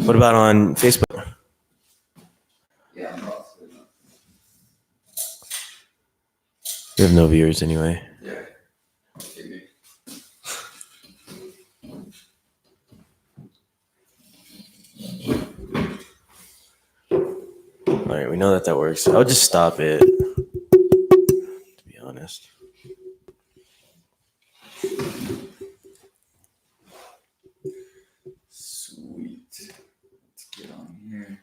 What about on Facebook? Yeah, I'm off. We have no viewers anyway. Yeah. All right, we know that works. I'll just stop it, to be honest. Sweet. Let's get on here.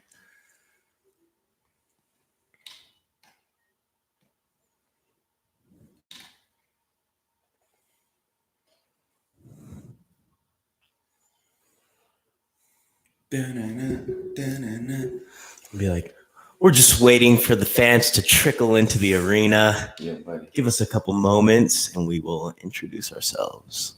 Be like, we're just waiting for the fans to trickle into the arena. Yeah, buddy. Give us a couple moments and we will introduce ourselves.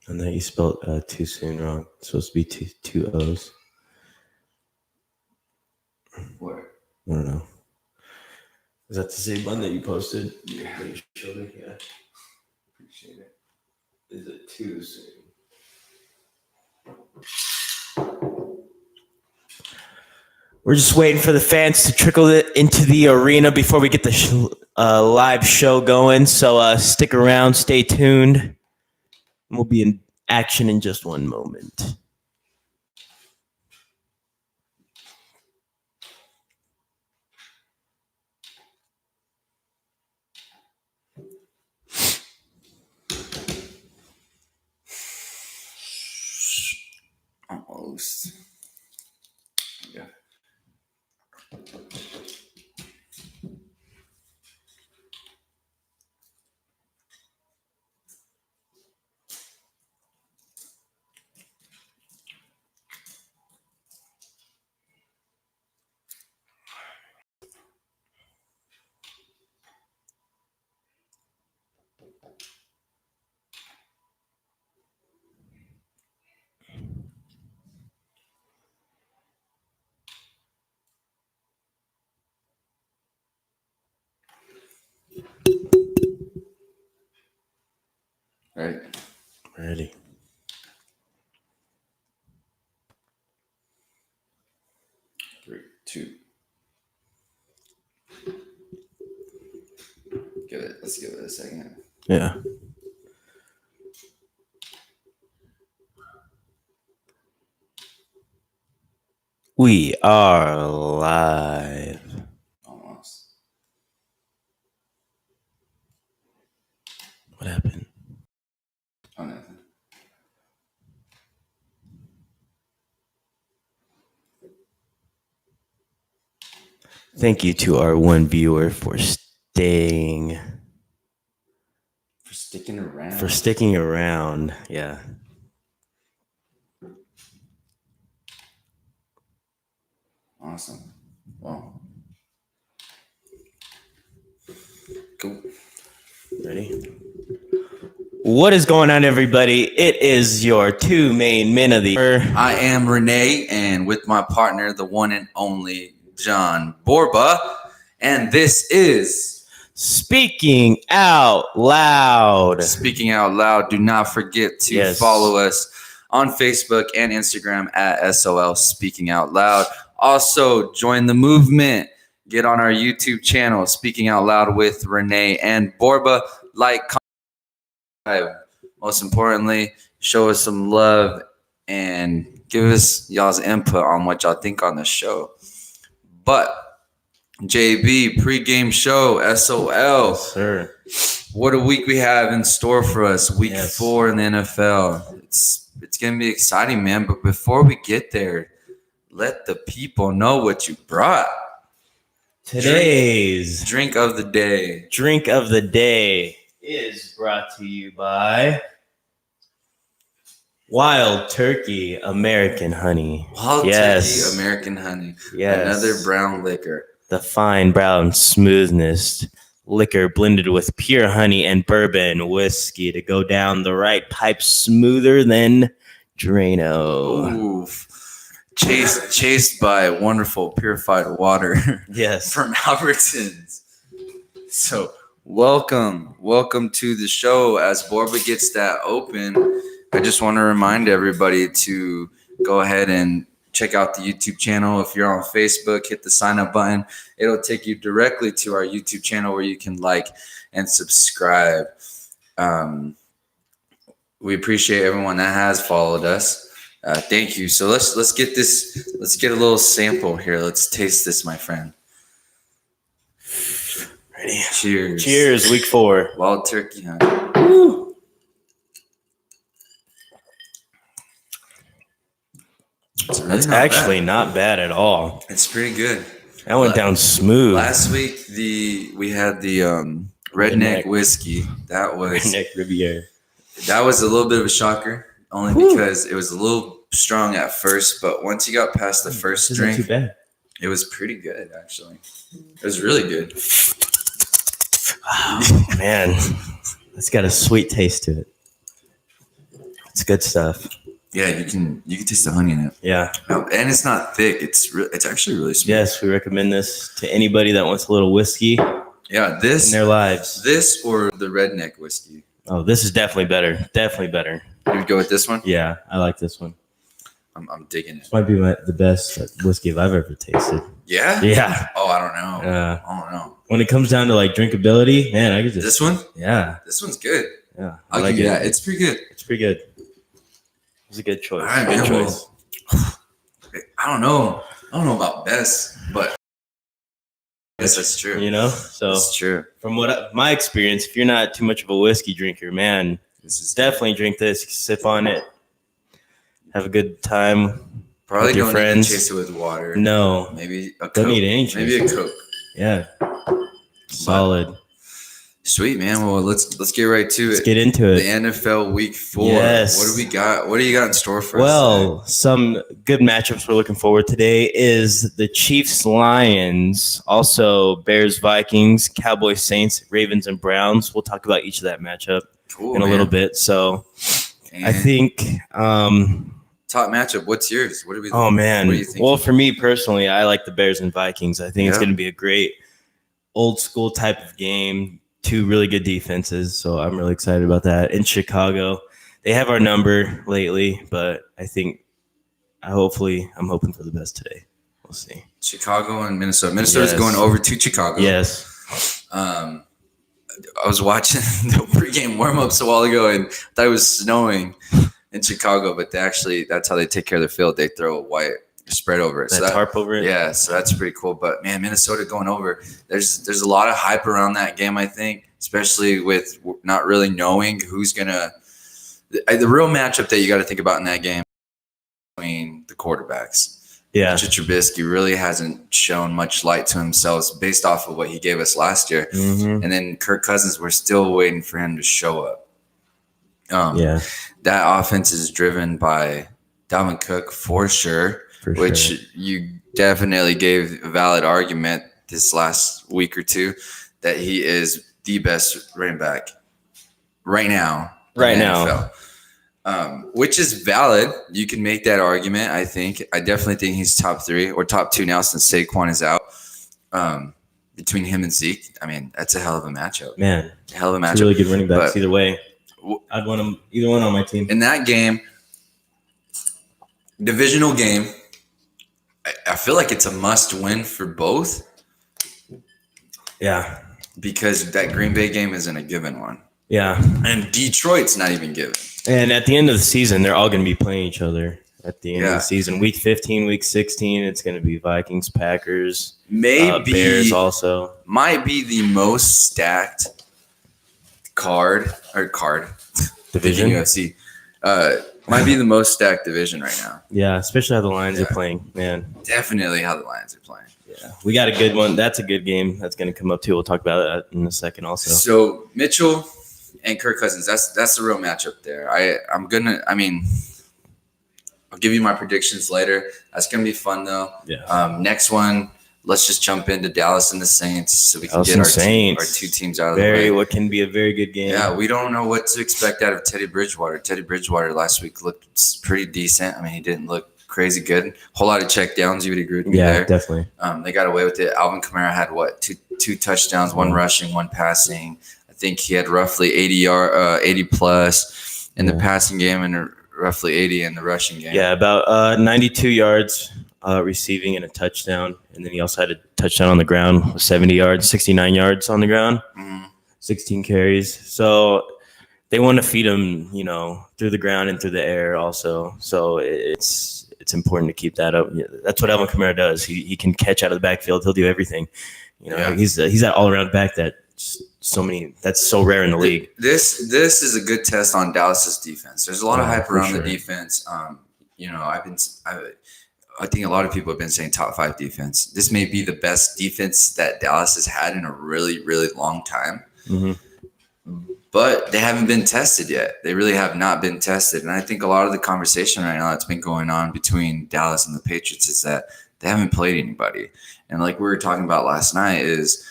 And then you spelled too soon wrong. It's supposed to be two O's. What? I don't know. Is that the same one that you posted? Yeah. That you showed me? Yeah. Appreciate it. Is it too soon? We're just waiting for the fans to trickle it into the arena before we get the live show going. So stick around, stay tuned. We'll be in action in just one moment. Almost. Yeah. Right. Ready. Three, two. Let's give it a second. Yeah. We are live. Almost. What happened? Oh, nothing. Thank you to our one viewer for sticking around. For sticking around. Yeah. Awesome. Wow. Cool. Ready? What is going on, everybody? It is your two main men of the I am Renee, and with my partner, the one and only John Borba, and this is Speaking Out Loud. Speaking Out Loud. Do not forget to follow us on Facebook and Instagram at SOL Speaking Out Loud. Also, join the movement. Get on our YouTube channel, Speaking Out Loud with Renee and Borba. Like, comment, most importantly, show us some love and give us y'all's input on what y'all think on the show. But JB, pregame show, SOL. Yes, sir. What a week we have in store for us. Week 4 in the NFL. It's going to be exciting, man. But before we get there, let the people know what you brought. Today's drink of the day. Drink of the day is brought to you by Wild Turkey American Honey. Wild Turkey American Honey. Yes. Another brown liquor. The fine brown smoothness liquor blended with pure honey and bourbon whiskey to go down the right pipe smoother than Drano. Oof. Chased by wonderful purified water. Yes. From Albertsons. So welcome to the show. As Borba gets that open, I just want to remind everybody to go ahead and check out the YouTube channel. If you're on Facebook, hit the sign up button. It'll take you directly to our YouTube channel where you can like and subscribe. We appreciate everyone that has followed us. Thank you. So let's get this. Let's get a little sample here. Let's taste this, my friend. Ready? Cheers. Cheers. Week 4. Wild turkey hunt. Woo. That's actually not bad at all. It's pretty good. That went down smooth. Last week we had the redneck whiskey. That was Redneck Riviera. That was a little bit of a shocker, only because it was a little strong at first, but once you got past the first drink, too bad. It was pretty good actually. It was really good. Oh, man, it's got a sweet taste to it. It's good stuff. Yeah, you can taste the honey in it. Yeah, and it's not thick. It's actually really sweet. Yes, we recommend this to anybody that wants a little whiskey. Yeah, this in their lives. This or the redneck whiskey. Oh, this is definitely better. Definitely better. You would go with this one? Yeah, I like this one. I'm digging it. This might be the best whiskey I've ever tasted. Yeah? Yeah. Oh, I don't know. I don't know. When it comes down to like drinkability, man, I could just. This one? Yeah. This one's good. Yeah. I'll give you that. It's pretty good. It's pretty good. It's a good choice. All right, good man. choice. Well, I don't know about best, but yes, that's true. You know, so that's true. From my experience, if you're not too much of a whiskey drinker, man, this is definitely drink this. Sip on it. Have a good time. Probably with your don't friends. Need to chase it with water. No, maybe a Coke. Don't need any chase. Maybe a Coke. Yeah, solid. Sweet, man. Well, let's get right to it. Let's get into it. The NFL Week 4. Yes. What do we got? What do you got in store for us? Well, some good matchups we're looking forward today is the Chiefs Lions, also Bears Vikings, Cowboys Saints, Ravens and Browns. We'll talk about each of that matchup in a little bit. So I think top matchup. What's yours? What do we? Oh man. What do you think? Well, for me personally, I like the Bears and Vikings. I think it's going to be a great old school type of game. 2 really good defenses, so I'm really excited about that. In Chicago, they have our number lately, but I think I'm hoping for the best today. We'll see. Chicago and Minnesota. Minnesota's going over to Chicago. Yes. I was watching the pregame warm-ups a while ago, and I thought it was snowing in Chicago, but that's how they take care of their field. They throw a white spread over it. Tarp over it? Yeah, so that's pretty cool. But, man, Minnesota going over. There's a lot of hype around that game, I think, especially with not really knowing who's going to – the real matchup that you got to think about in that game between the quarterbacks. Yeah. Mitchell Trubisky really hasn't shown much light to himself based off of what he gave us last year. Mm-hmm. And then Kirk Cousins, we're still waiting for him to show up. That offense is driven by Dalvin Cook for sure. Which you definitely gave a valid argument this last week or two that he is the best running back right now. Which is valid. You can make that argument, I think. I definitely think he's top 3 or top 2 now since Saquon is out. Between him and Zeke, I mean, that's a hell of a matchup. Man, a hell of a matchup. Really good running backs either way. I'd want them either one on my team. In that game, divisional game, I feel like it's a must-win for both. Yeah. Because that Green Bay game isn't a given one. Yeah. And Detroit's not even given. And at the end of the season, they're all going to be playing each other at the end of the season. Week 15, Week 16, it's going to be Vikings, Packers, maybe Bears also. Might be the most stacked division UFC. Might be the most stacked division right now. Yeah, especially how the Lions are playing, man. Definitely how the Lions are playing. Yeah, we got a good one. That's a good game. That's going to come up too. We'll talk about that in a second also. So Mitchell and Kirk Cousins, that's the real matchup there. I'll give you my predictions later. That's going to be fun though. Yeah. Next one, let's just jump into Dallas and the Saints so we can Dallas get and our two teams out of the very way. what can be a very good game. Yeah, we don't know what to expect out of Teddy Bridgewater. Teddy Bridgewater last week looked pretty decent. I mean, he didn't look crazy good. Whole lot of check downs. You would agree with me there. Yeah, definitely. They got away with it. Alvin Kamara had two touchdowns, one rushing, one passing. I think he had roughly 80 plus in the passing game and roughly 80 in the rushing game. Yeah, about 92 yards receiving and a touchdown. And then he also had a touchdown on the ground with 70 yards, 69 yards on the ground, 16 carries. So they want to feed him, through the ground and through the air also. So it's important to keep that up. That's what Alvin Kamara does. He can catch out of the backfield. He'll do everything. He's that all-around back that's so rare in the league. This is a good test on Dallas's defense. There's a lot of hype around the defense. I think a lot of people have been saying top 5 defense. This may be the best defense that Dallas has had in a really, really long time. But they haven't been tested yet. They really have not been tested. And I think a lot of the conversation right now that's been going on between Dallas and the Patriots is that they haven't played anybody. And like we were talking about last night is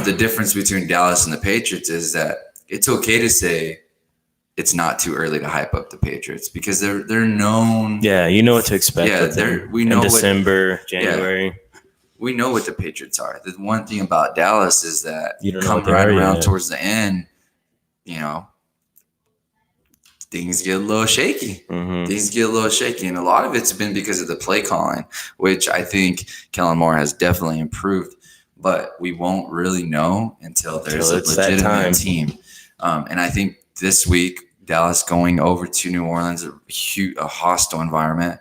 the difference between Dallas and the Patriots is that it's okay to say it's not too early to hype up the Patriots because they're known. Yeah, you know what to expect. Yeah, we know in December, January. Yeah, we know what the Patriots are. The one thing about Dallas is that you don't come know right around towards the end, things get a little shaky. Things get a little shaky. And a lot of it's been because of the play calling, which I think Kellen Moore has definitely improved. But we won't really know until there's a legitimate team. And I think this week, Dallas going over to New Orleans, a hostile environment.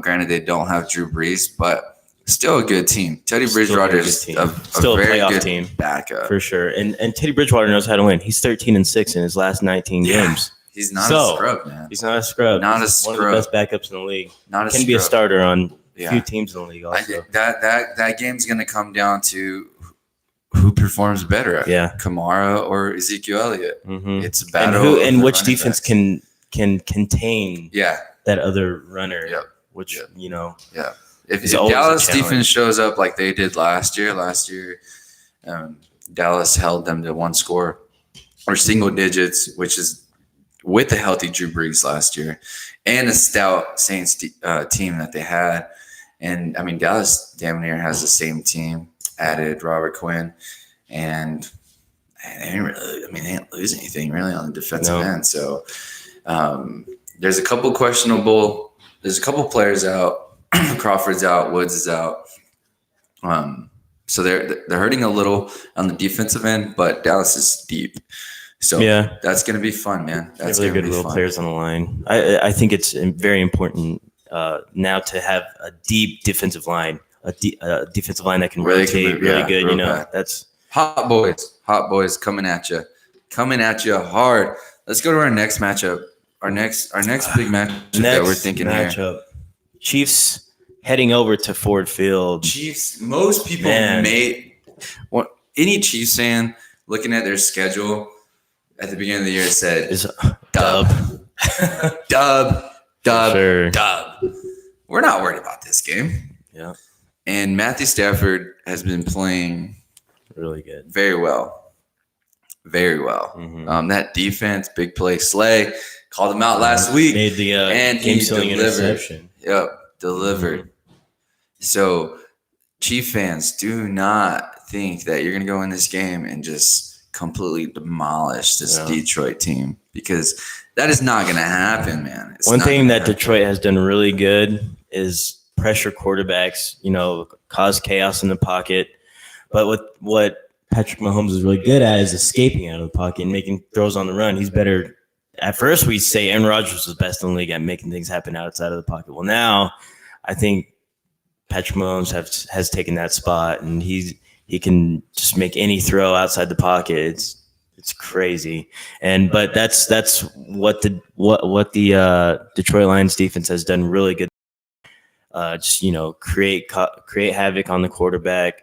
Granted, they don't have Drew Brees, but still a good team. Teddy Bridgewater is still a very playoff good team backup for sure. And Teddy Bridgewater knows how to win. He's 13-6 in his last 19 games. He's not a scrub, man. He's not a scrub. He's one of the best backups in the league. Can be a starter on a few teams in the league also. That game's going to come down to who performs better, Kamara or Ezekiel Elliott. It's a battle. And which defense can contain that other runner. If Dallas defense shows up like they did last year, Dallas held them to one score or single digits, which is with the healthy Drew Brees last year and a stout Saints team that they had. And I mean, Dallas damn near has the same team. Added Robert Quinn, and they didn't lose anything really on the defensive end. So there's a couple players out. Crawford's out, Woods is out. So they're hurting a little on the defensive end, but Dallas is deep. So that's gonna be fun, man. That's really good little players on the line. I think it's very important now to have a deep defensive line. A defensive line that can rotate really good. That's hot boys coming at you hard. Let's go to our next matchup. Our next big matchup that we're thinking here. Chiefs heading over to Ford Field. Chiefs. Most people any Chiefs fan looking at their schedule at the beginning of the year said dub, dub. We're not worried about this game. Yeah. And Matthew Stafford has been playing really good, very well. That defense, big play, Slay called him out last week, made the and he delivered. Interception. Delivered. So, Chief fans, do not think that you're going to go in this game and just completely demolish this Detroit team because that is not going to happen, man. One thing that Detroit has done really good is pressure quarterbacks, cause chaos in the pocket. But what Patrick Mahomes is really good at is escaping out of the pocket and making throws on the run. He's better. At first, we say Aaron Rodgers was best in the league at making things happen outside of the pocket. Well, now I think Patrick Mahomes has taken that spot, and he can just make any throw outside the pocket. It's crazy. But that's what the Detroit Lions defense has done really good. Create havoc on the quarterback,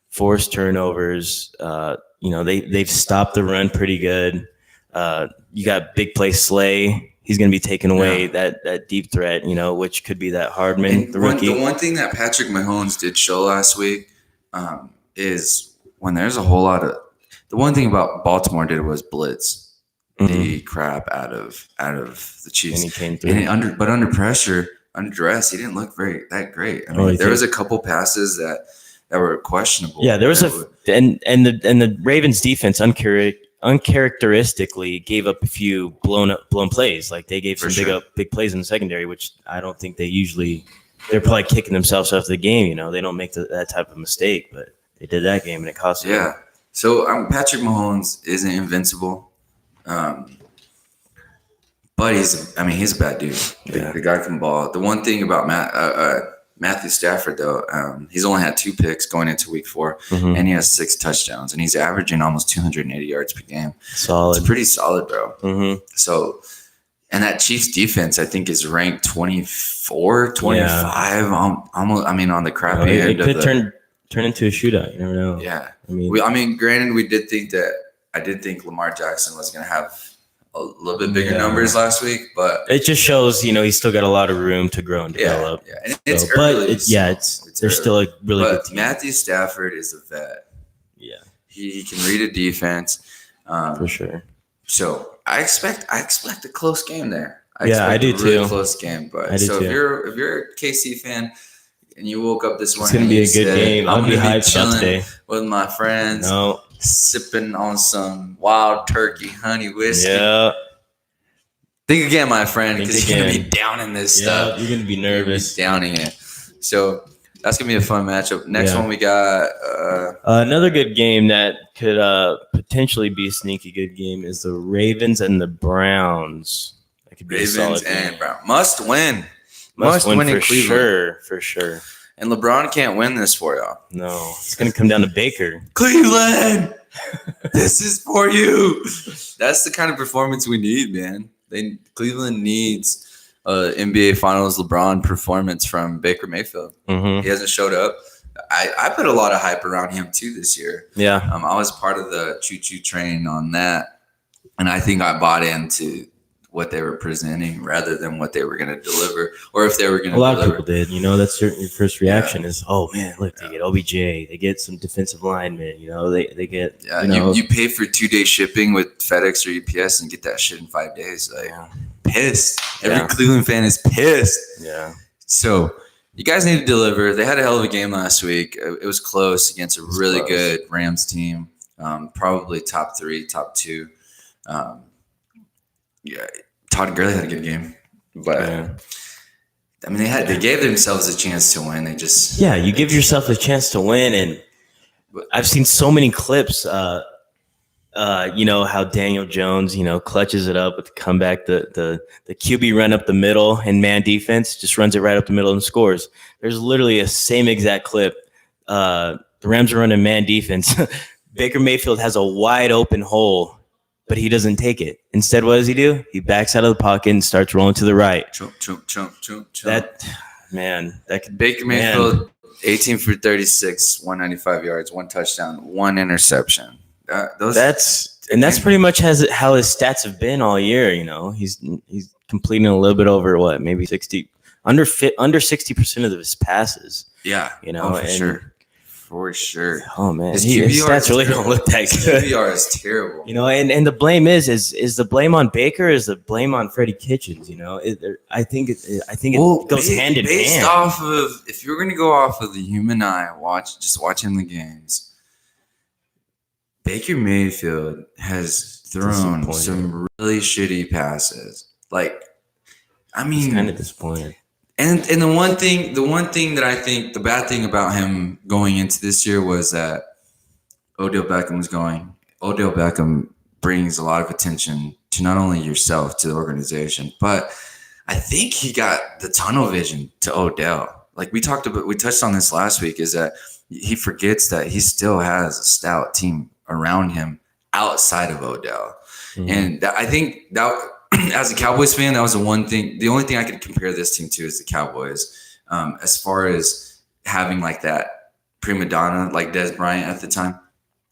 force turnovers. They've stopped the run pretty good. You got big play Slay. He's going to be taking away that deep threat, which could be that Hardman, the rookie. The one thing that Patrick Mahomes did show last week is when there's a whole lot of the one thing about Baltimore did was blitz the crap out of the Chiefs. And he came through. And under pressure, under duress, he didn't look that great. I mean, there was a couple passes that were questionable. Yeah, there was and the Ravens defense uncharacteristically gave up a few blown plays. Like they gave some big plays in the secondary, which I don't think they usually. They're probably kicking themselves after the game. You know, they don't make that type of mistake, but they did that game and it cost them. Yeah. So Patrick Mahomes isn't invincible, but he's a bad dude. Yeah. The guy can ball. The one thing about Matthew Stafford, though, he's only had 2 picks going into week 4, and he has 6 touchdowns, and he's averaging almost 280 yards per game. Solid. It's pretty solid, bro. So, and that Chiefs defense, I think, is ranked 24, 25. Almost, on the crappy end. It could turn into a shootout. You never know. Yeah. Granted, I did think Lamar Jackson was going to have a little bit bigger numbers last week, but it just shows, he's still got a lot of room to grow and develop. Yeah. And it's early. But they're still a really good team. Matthew Stafford is a vet. Yeah. He can read a defense. For sure. So I expect a close game there. I do too. Really close game, but if you're a KC fan and you woke up this morning, it's gonna be a good game. I'm gonna be hyped chilling today with my friends, sipping on some wild turkey honey whiskey. Yeah. Think again, my friend, because you're gonna be down in this stuff. You're gonna be nervous, downing it. So that's gonna be a fun matchup. Next one we got another good game that could potentially be a sneaky good game is the Ravens and the Browns. That could be Ravens and Browns must win. Must win for sure. And LeBron can't win this for y'all. No, it's gonna come down to Baker. Cleveland, this is for you. That's the kind of performance we need, man. Cleveland needs NBA Finals LeBron performance from Baker Mayfield. He hasn't showed up. I put a lot of hype around him too this year. Yeah, I was part of the choo-choo train on that, and I think I bought into what they were presenting rather than what they were going to deliver, or if they were going to. A lot of people did. That's your first reaction is, oh man, look, they get OBJ, they get some defensive linemen. They get. You pay for 2-day shipping with FedEx or UPS and get that shit in 5 days. Pissed. Every Cleveland fan is pissed. Yeah. So you guys need to deliver. They had a hell of a game last week. It was close against a really good Rams team, probably top 3, top 2. Todd Gurley had a good game, but they gave themselves a chance to win. They just you give yourself a chance to win, and I've seen so many clips. How Daniel Jones, clutches it up with the comeback, the QB run up the middle and man defense just runs it right up the middle and scores. There's literally a same exact clip. The Rams are running man defense. Baker Mayfield has a wide open hole, but he doesn't take it. Instead, what does he do? He backs out of the pocket and starts rolling to the right. Chump. That could Baker Mayfield, 18 for 36, 195 yards, 1 touchdown, 1 interception. That's pretty much how his stats have been all year. He's completing a little bit over maybe 60, under 60% of his passes. Yeah, for sure. Oh man, his stats really don't look that good. QBR is terrible. And the blame is the blame on Baker? Is the blame on Freddie Kitchens? I think it goes hand in hand. Based off of, if you're going to go off of the human eye, watching the games. Baker Mayfield has thrown some really shitty passes. He's kind of disappointed. And the one thing that I think the bad thing about him going into this year was that Odell Beckham was going. Odell Beckham brings a lot of attention to not only yourself, to the organization, but I think he got the tunnel vision to Odell. We touched on this last week, is that he forgets that he still has a stout team around him outside of Odell. And I think that as a Cowboys fan, that was the only thing I could compare this team to is the Cowboys, as far as having that prima donna like Dez Bryant at the time.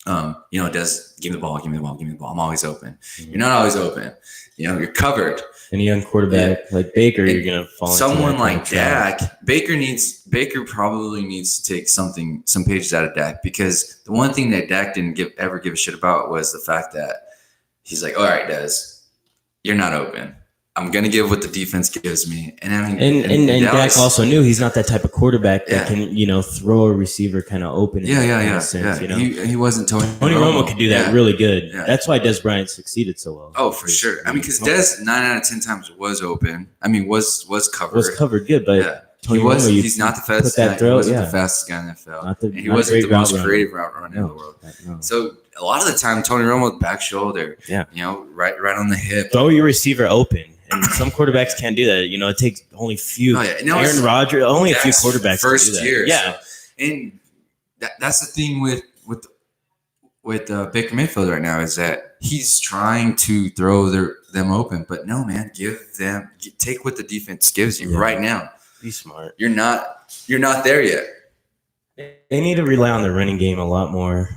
does give me the ball, give me the ball, give me the ball. I'm always open. You're not always open. You're covered. And a young quarterback like Baker, you're gonna fall. Someone like Dak, Baker probably needs to take some pages out of Dak, because the one thing that Dak didn't ever give a shit about was the fact that he's like, all right, Des, you're not open. I'm gonna give what the defense gives me, and I mean, and Dak also knew he's not that type of quarterback that can throw a receiver kind of open. Sense, He wasn't Tony Romo could do that really good. Yeah. That's why Des Bryant succeeded so well. Oh, for sure. I mean, because Des 9 out of 10 times was open. I mean, was covered. Was covered good, but Tony Romo, he's not the fastest guy. He wasn't the fastest guy in the NFL. He wasn't the most creative route runner in the world. No. So a lot of the time, Tony Romo back shoulder, right on the hip. Throw your receiver open. And some quarterbacks can't do that. It takes only few. Aaron Rodgers, only a few quarterbacks first can do that. Year. Yeah, so, and that's the thing with Baker Mayfield right now, is that he's trying to throw them open, but no, man, take what the defense gives you right now. Be smart. You're not there yet. They need to rely on the running game a lot more.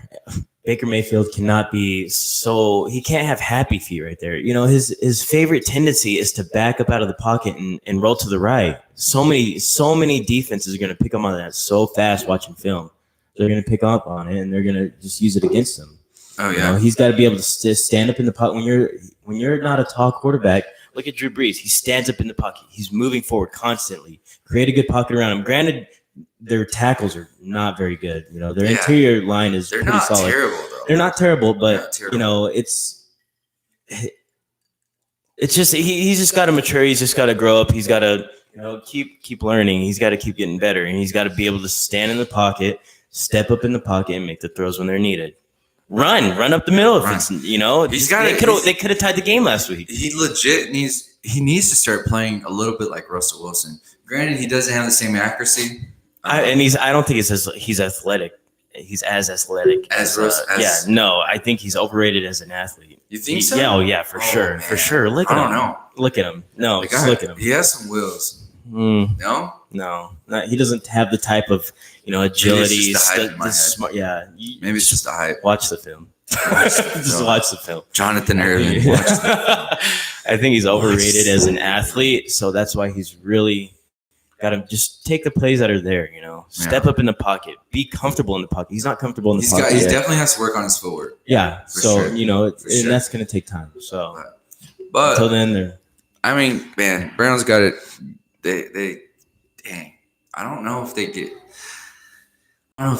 Baker Mayfield cannot be he can't have happy feet right there. His favorite tendency is to back up out of the pocket and roll to the right. So many defenses are going to pick up on that so fast watching film. They're going to pick up on it, and they're going to just use it against him. Oh, yeah. He's got to be able to stand up in the pocket. When you're not a tall quarterback, look at Drew Brees. He stands up in the pocket. He's moving forward constantly. Create a good pocket around him. Granted, their tackles are not very good. Their interior line is pretty solid. Terrible, though. They're not terrible, but it's just he's just got to mature. He's just got to grow up. He's got to keep learning. He's got to keep getting better, and he's got to be able to stand in the pocket, step up in the pocket, and make the throws when they're needed. Run up the middle. If it's they could have tied the game last week. He legit needs to start playing a little bit like Russell Wilson. Granted, he doesn't have the same accuracy. I don't think he's athletic. He's as athletic as I think he's overrated as an athlete. You think so? Yeah, for sure. Man. For sure. Look at him. Know. Look at him. No, just look at him. He has some wheels. No, he doesn't have the type of agility. Smart. Yeah, maybe it's just a hype. Watch the film. Just watch the film. Jonathan Ervin. I think he's overrated as an athlete, so that's why he's really got to just take the plays that are there. Step up in the pocket, be comfortable in the pocket. He's not comfortable in the pocket. He definitely has to work on his footwork. Yeah, and that's going to take time. So, but until then, I mean, man, Browns got it. They dang. I don't know if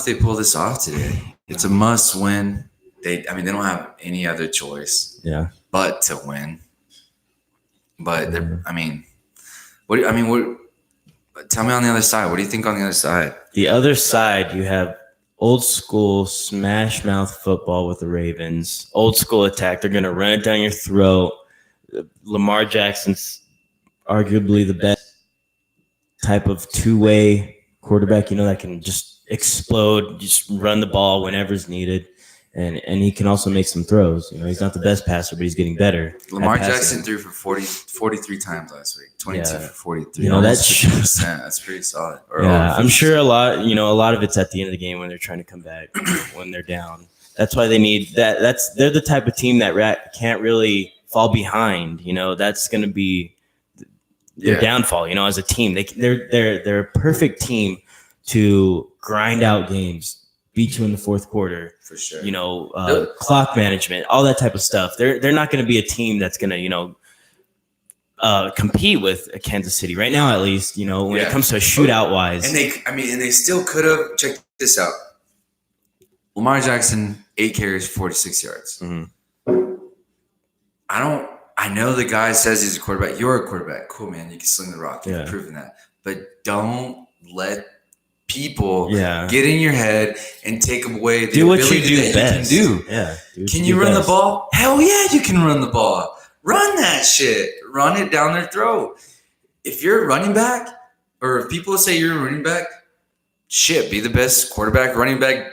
they pull this off today. It's a must win. They don't have any other choice. Yeah. But to win. But tell me on the other side. What do you think on the other side? The other side, you have old school smash mouth football with the Ravens. Old school attack. They're going to run it down your throat. Lamar Jackson's arguably the best type of two-way quarterback, that can just explode, just run the ball whenever's needed. And he can also make some throws. He's not the best passer, but he's getting better. Lamar Jackson threw for 43 times last week. 22 for 43. That's 50%. That's pretty solid. I'm sure a lot of it's at the end of the game when they're trying to come back, when they're down. That's why they need that. They're the type of team that can't really fall behind. That's going to be their downfall. As a team, they're a perfect team to grind out games. Beat you in the fourth quarter, for sure. Clock management, all that type of stuff. They're not going to be a team that's going to compete with Kansas City right now, at least. When it comes to a shootout wise. And they still could have. Check this out. Lamar Jackson, 8 carries, 46 yards. Mm-hmm. I know the guy says he's a quarterback. You're a quarterback. Cool, man. You can sling the rock. You've proven that. But don't let people get in your head and take away the ability that best. You can do. Yeah. Can you run the ball? Hell yeah, you can run the ball. Run that shit. Run it down their throat. If you're a running back, or if people say you're a running back, be the best quarterback, running back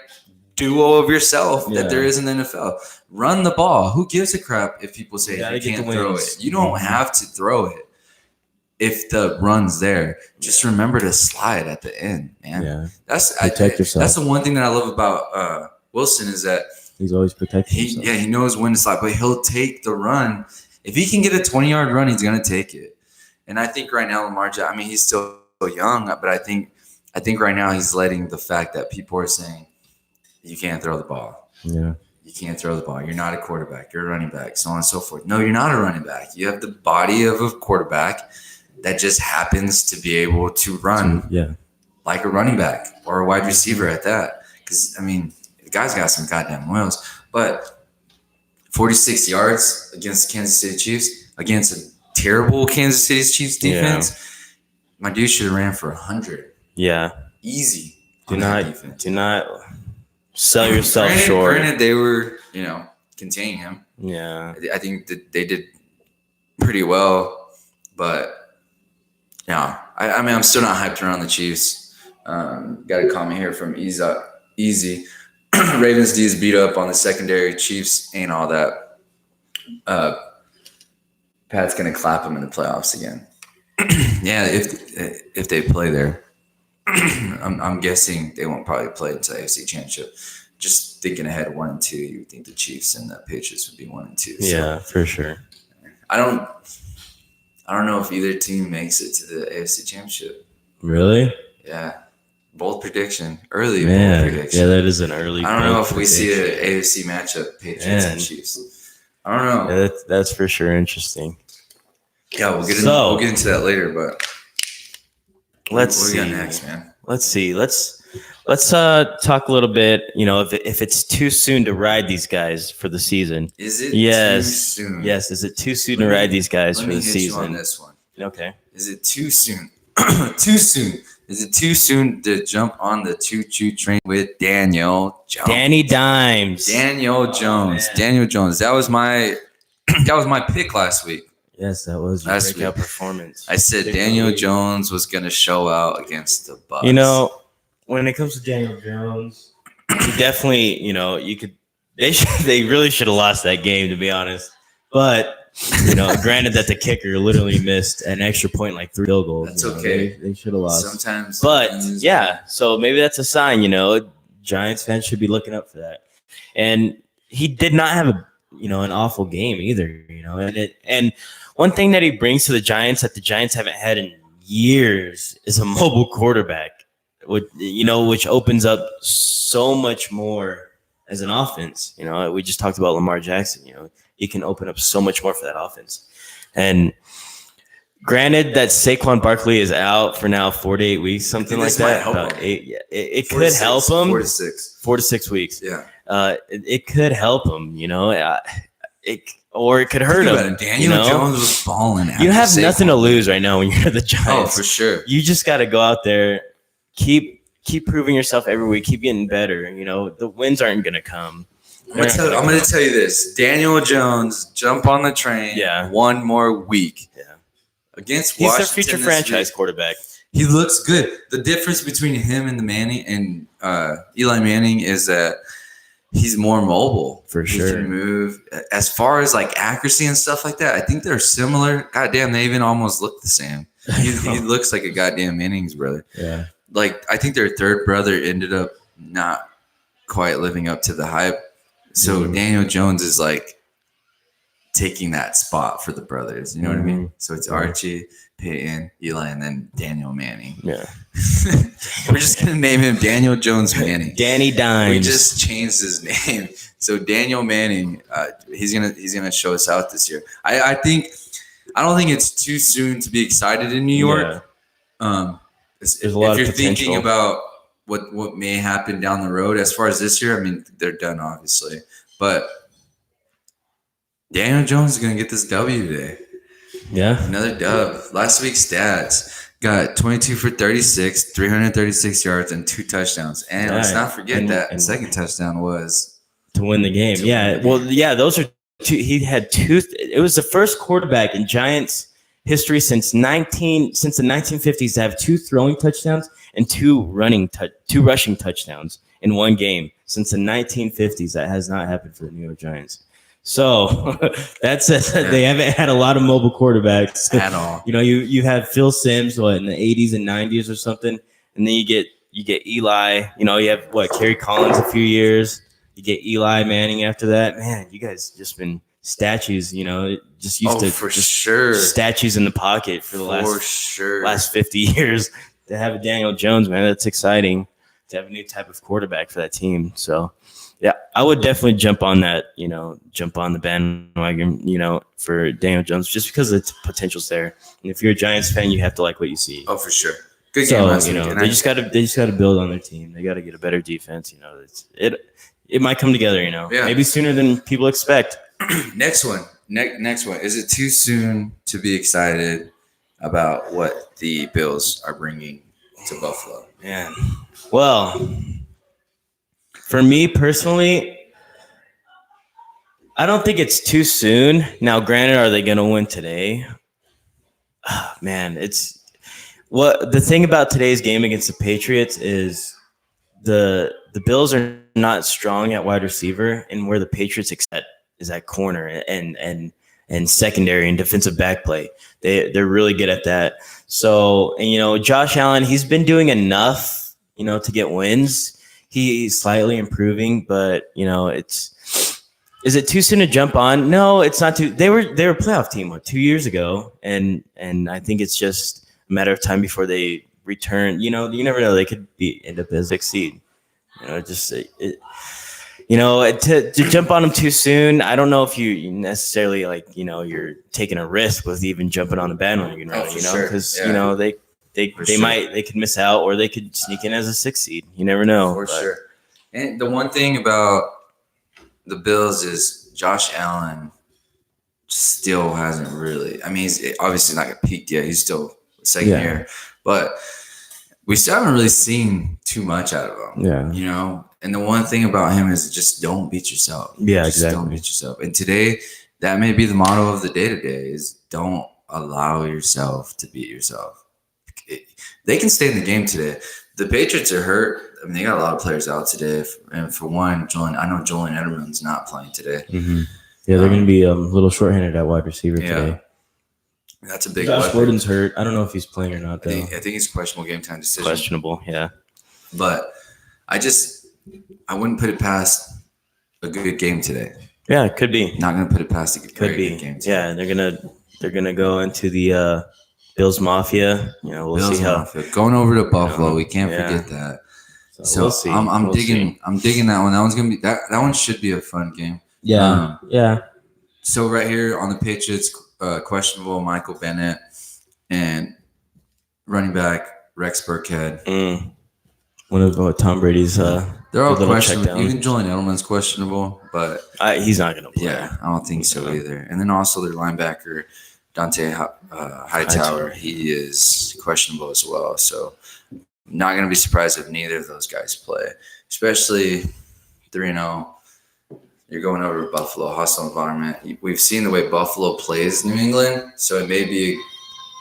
duo of yourself that there is in the NFL. Run the ball. Who gives a crap if people say you can't throw it? You don't have to throw it. If the run's there, just remember to slide at the end, man. Yeah. Protect yourself. That's the one thing that I love about Wilson is that He's always protecting himself. He knows when to slide, but he'll take the run. If he can get a 20-yard run, he's going to take it. And I think right now Lamar Jackson, I mean, he's still young, but I think right now he's letting the fact that people are saying you can't throw the ball. Yeah. You can't throw the ball. You're not a quarterback. You're a running back, so on and so forth. No, you're not a running back. You have the body of a quarterback that just happens to be able to run like a running back or a wide receiver at that. Because, I mean, the guy's got some goddamn wheels. But 46 yards against the Kansas City Chiefs, against a terrible Kansas City Chiefs defense, my dude should have ran for 100. Yeah. Easy. Do not sell yourself short. Granted, they were, containing him. Yeah. I think that they did pretty well, but yeah, I mean, I'm still not hyped around the Chiefs. Got a comment here from Easy. Ravens D is beat up on the secondary. Chiefs ain't all that. Pat's gonna clap him in the playoffs again. Yeah, if they play there, I'm guessing they won't probably play until the AFC Championship. Just thinking ahead, 1 and 2, you would think the Chiefs and the Patriots would be 1 and 2. So Yeah, for sure. I don't know if either team makes it to the AFC Championship. Really? Yeah. Bold prediction. Early Man, bold prediction. yeah, that is an early. I don't know if we prediction. see an AFC matchup, Patriots and Chiefs. I don't know. Yeah, that's for sure interesting. Yeah, we'll get into that later, but let's what see. we got next, man? Let's see. Let's talk a little bit. If it's too soon to ride these guys for the season. Is it too soon? Yes. Is it too soon to ride these guys for the Let me hit season? you on this one. Okay. Is it too soon? Too soon. Is it too soon to jump on the choo-choo train with Daniel Jones? Danny Dimes. Daniel Jones. Man. Daniel Jones. That was my pick last week. Yes, that was your Last breakout week. performance. I said Daniel Jones was going to show out against the Bucs. When it comes to Daniel Jones, he definitely, they really should have lost that game, to be honest. But, granted that the kicker literally missed an extra point, like 3 field goals. That's okay. They should have lost. Sometimes. But, so maybe that's a sign, Giants fans should be looking up for that. And he did not have an awful game either, and one thing that he brings to the Giants that the Giants haven't had in years is a mobile quarterback, which opens up so much more as an offense. We just talked about Lamar Jackson. He can open up so much more for that offense. And granted that Saquon Barkley is out for now 4 to 8 weeks, something like that. About 8, yeah, it could help him. 4 to 6. 4 to 6 weeks. Yeah. It could help him. Or it could hurt him. Daniel Jones was balling. You have nothing to lose right now when you're the Giants. Oh, for sure. You just got to go out there, keep proving yourself every week, keep getting better. The wins aren't going to come. I'm going to tell you this. Daniel Jones, jump on the train. Yeah. 1 more week. Yeah. Against He's Washington. their future franchise quarterback. He looks good. The difference between him and Eli Manning is that he's more mobile. For He sure. can move. As far as like accuracy and stuff like that, I think they're similar. Goddamn, they even almost look the same. He looks like a goddamn Manning's brother. Yeah. Like, I think their third brother ended up not quite living up to the hype. So Daniel Jones is like taking that spot for the brothers. You know what I mean? So it's Archie, Peyton, Eli, and then Daniel Manning. Yeah. We're just going to name him Daniel Jones Manning. Danny Dimes. We just changed his name. So Daniel Manning, he's gonna show us out this year. I don't think it's too soon to be excited in New York. Yeah. There's a lot of if you're potential. thinking about what may happen down the road as far as this year, I mean, they're done obviously, but Daniel Jones is gonna get this W today. Yeah. Another dub. Last week's stats got 22 for 36, 336 yards, and 2 touchdowns. And let's not forget that second touchdown was to win the game. Yeah. Well, yeah, those are 2. He had 2. It was the first quarterback in Giants history since the 1950s to have 2 throwing touchdowns and 2 rushing touchdowns in one game. Since the 1950s, that has not happened for the New York Giants. So that says that they haven't had a lot of mobile quarterbacks at all. You have Phil Simms in the 80s and 90s or something, and then you get Eli. You have Kerry Collins a few years. You get Eli Manning after that. Man, you guys just been statues. Just used to for just sure statues in the pocket for the last 50 years. To have a Daniel Jones, man, that's exciting. To have a new type of quarterback for that team. So, yeah, I would definitely jump on that. Jump on the bandwagon. For Daniel Jones, just because the potential's there. And if you're a Giants fan, you have to like what you see. Oh, for sure. Good game last week. They just got to build on their team. They got to get a better defense. It might come together. Yeah. Maybe sooner than people expect. Next one. Next one. Is it too soon to be excited about what the Bills are bringing to Buffalo? Man, well, for me personally, I don't think it's too soon. Now, granted, are they going to win today? Man, the thing about today's game against the Patriots is the Bills are not strong at wide receiver, and where the Patriots excel is at corner and secondary and defensive back play. They're really good at that. So, and Josh Allen, he's been doing enough, to get wins. He's slightly improving, but is it too soon to jump on? No, it's not too. They were a playoff team 2 years ago, and I think it's just a matter of time before they return. You never know. They could end up as 6th seed. To jump on them too soon, I don't know if you necessarily you're taking a risk with even jumping on the bandwagon, really, because they could miss out, or they could sneak in as a 6th seed. You never know. For sure. And the one thing about the Bills is Josh Allen still hasn't really. I mean, he's obviously not peaked yet. He's still second year, but we still haven't really seen too much out of him. Yeah. And the one thing about him is just don't beat yourself. Yeah, just exactly. Don't beat yourself. And today, that may be the motto of the day today is don't allow yourself to beat yourself. They can stay in the game today. The Patriots are hurt. I mean, they got a lot of players out today. And for one, I know Julian Edelman's not playing today. Mm-hmm. Yeah, they're going to be a little shorthanded at wide receiver today. That's a big Josh weapon. Gordon's hurt. I don't know if he's playing or not, though. I think he's questionable game time decision. Questionable, yeah. But I wouldn't put it past a good game today. Yeah, it could be. Not going to put it past a good game today. Yeah, they're gonna go into the Bills Mafia. We'll Bills see how Mafia. Going over to Buffalo. We can't forget that. So we'll see. I'm digging that one. That one's gonna be that one should be a fun game. Yeah. So right here on the Patriots, questionable Michael Bennett and running back Rex Burkhead. One of Tom Brady's. They're all questionable. Even Julian Edelman's questionable, but he's not going to play. Yeah, I don't think so either. And then also their linebacker Dante Hightower, he is questionable as well. So not going to be surprised if neither of those guys play, especially 3-0. You're going over to Buffalo, hostile environment. We've seen the way Buffalo plays New England, so it may be.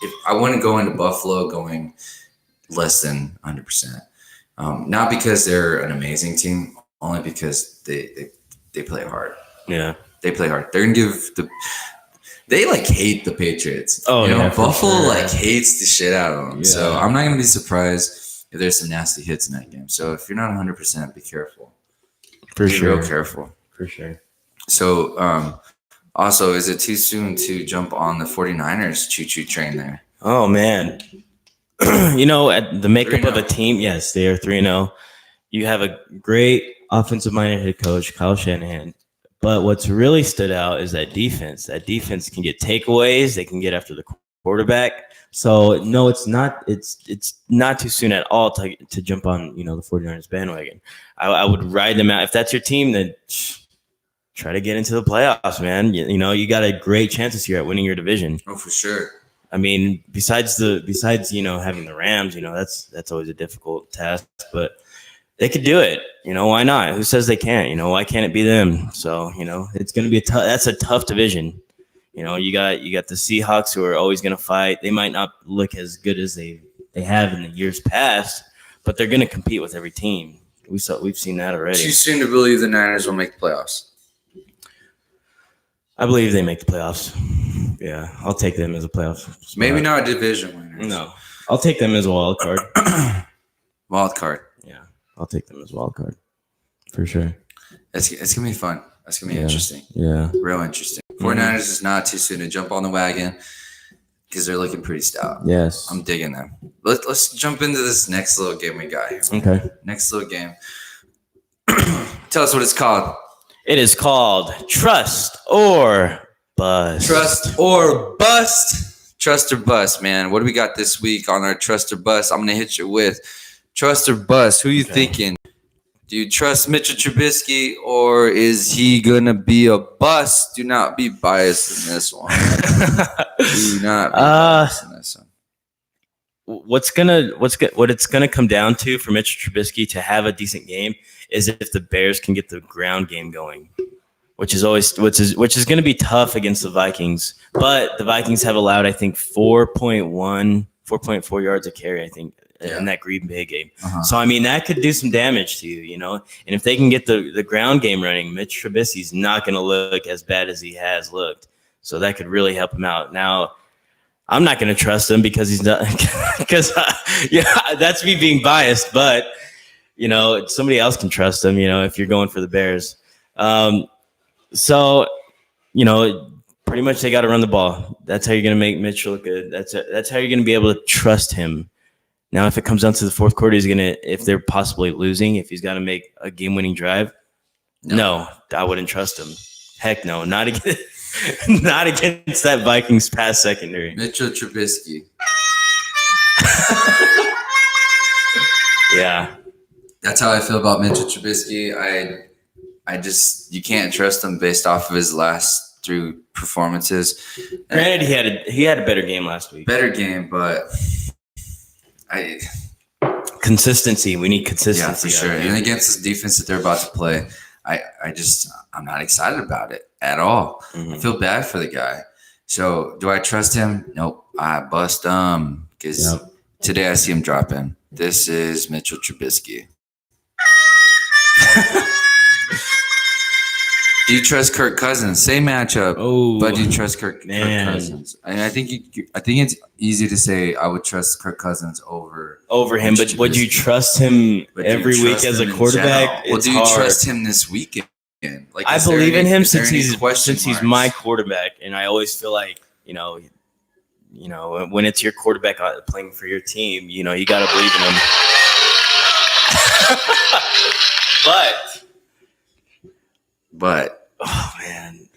If I wouldn't go into Buffalo going less than 100%. Not because they're an amazing team, only because they play hard. Yeah, they play hard. They're gonna give they hate the Patriots. Oh, Buffalo hates the shit out of them. Yeah. So I'm not gonna be surprised if there's some nasty hits in that game. So if you're not 100%, be careful. Be real careful. For sure. So also, is it too soon to jump on the 49ers choo-choo train there? Oh man. At the makeup of a team, yes, they are 3-0. You have a great offensive-minded head coach, Kyle Shanahan. But what's really stood out is that defense. That defense can get takeaways. They can get after the quarterback. So, no, it's not. It's not too soon at all to jump on the 49ers bandwagon. I would ride them out. If that's your team, then try to get into the playoffs, man. You got a great chance this year at winning your division. Oh, for sure. I mean, besides having the Rams, that's always a difficult task, but they could do it. Why not? Who says they can't? Why can't it be them? So, it's going to be that's a tough division. You got the Seahawks who are always going to fight. They might not look as good as they have in the years past, but they're going to compete with every team. We've seen that already. Too soon to believe the Niners will make the playoffs. I believe they make the playoffs. Yeah, I'll take them as a playoff spot. Maybe not a division winner. No, I'll take them as a wild card. Wild card. Yeah, I'll take them as wild card for sure. It's gonna be fun. That's gonna be interesting. Yeah. Real interesting. 49ers is not too soon to jump on the wagon because they're looking pretty stout. Yes. I'm digging them. Let's jump into this next little game we got here. Okay. Next little game. Tell us what it's called. It is called Trust or Bust. Trust or Bust. Trust or Bust, man. What do we got this week on our Trust or Bust? I'm going to hit you with Trust or Bust. Who you thinking? Do you trust Mitchell Trubisky or is he going to be a bust? Do not be biased in this one. Do not be biased in this one. What it's gonna come down to for Mitchell Trubisky to have a decent game is if the Bears can get the ground game going, which is going to be tough against the Vikings. But the Vikings have allowed, I think, 4.4 yards a carry, I think, in that Green Bay game. So I mean, that could do some damage to you, And if they can get the ground game running, Mitch Trubisky's not going to look as bad as he has looked. So that could really help him out. Now, I'm not going to trust him because he's not because that's me being biased, but somebody else can trust him, if you're going for the Bears. So, pretty much they got to run the ball. That's how you're going to make Mitchell look good. That's how you're going to be able to trust him. Now, if it comes down to the fourth quarter, if they're possibly losing, if he's got to make a game-winning drive, no, I wouldn't trust him. Heck no, not against that Vikings pass secondary. Mitchell Trubisky. Yeah. That's how I feel about Mitchell Trubisky. I just, you can't trust him based off of his last 3 performances. Granted, he had a better game last week. Better game, but consistency. We need consistency. Yeah, for sure. And against this defense that they're about to play, I'm not excited about it at all. I feel bad for the guy. So do I trust him? Nope. I bust him because today I see him dropping. This is Mitchell Trubisky. Do you trust Kirk Cousins? Same matchup. Oh, but do you trust Kirk Cousins? And I think it's easy to say I would trust Kirk Cousins over him. But would you trust him every week as a quarterback? Well, do you trust him this weekend? Like, I believe in him since he's my quarterback, and I always feel like when it's your quarterback playing for your team, you got to believe in him. But oh man,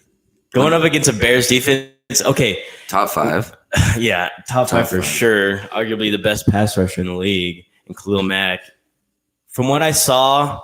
going up against a Bears defense, okay, top 5, yeah, top 5 for sure. Arguably the best pass rusher in the league, and Khalil Mack. From what I saw,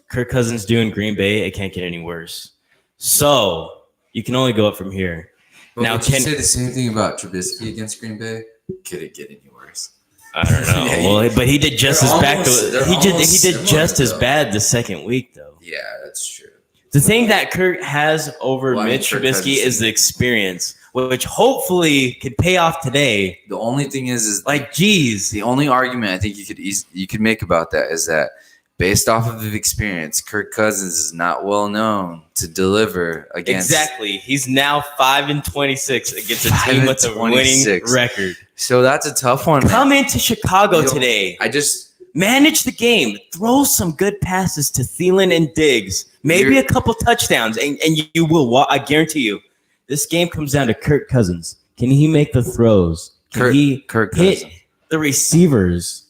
Kirk Cousins doing Green Bay, it can't get any worse. So you can only go up from here. But now, can you say the same thing about Trubisky against Green Bay? Could it get any worse? I don't know. Well, but he did just as bad. He did just as bad the second week, though. Yeah, that's true. The thing that Kirk has over Mitch Trubisky is the experience, which hopefully could pay off today. The only thing is the only argument I think you could make about that is that based off of the experience, Kirk Cousins is not well known to deliver against. Exactly. He's now 5-26 against a team with a winning record. So that's a tough one. Come into Chicago today. Manage the game. Throw some good passes to Thielen and Diggs. Maybe a couple touchdowns, and you will. I guarantee you, this game comes down to Kirk Cousins. Can he make the throws? Can he hit the receivers?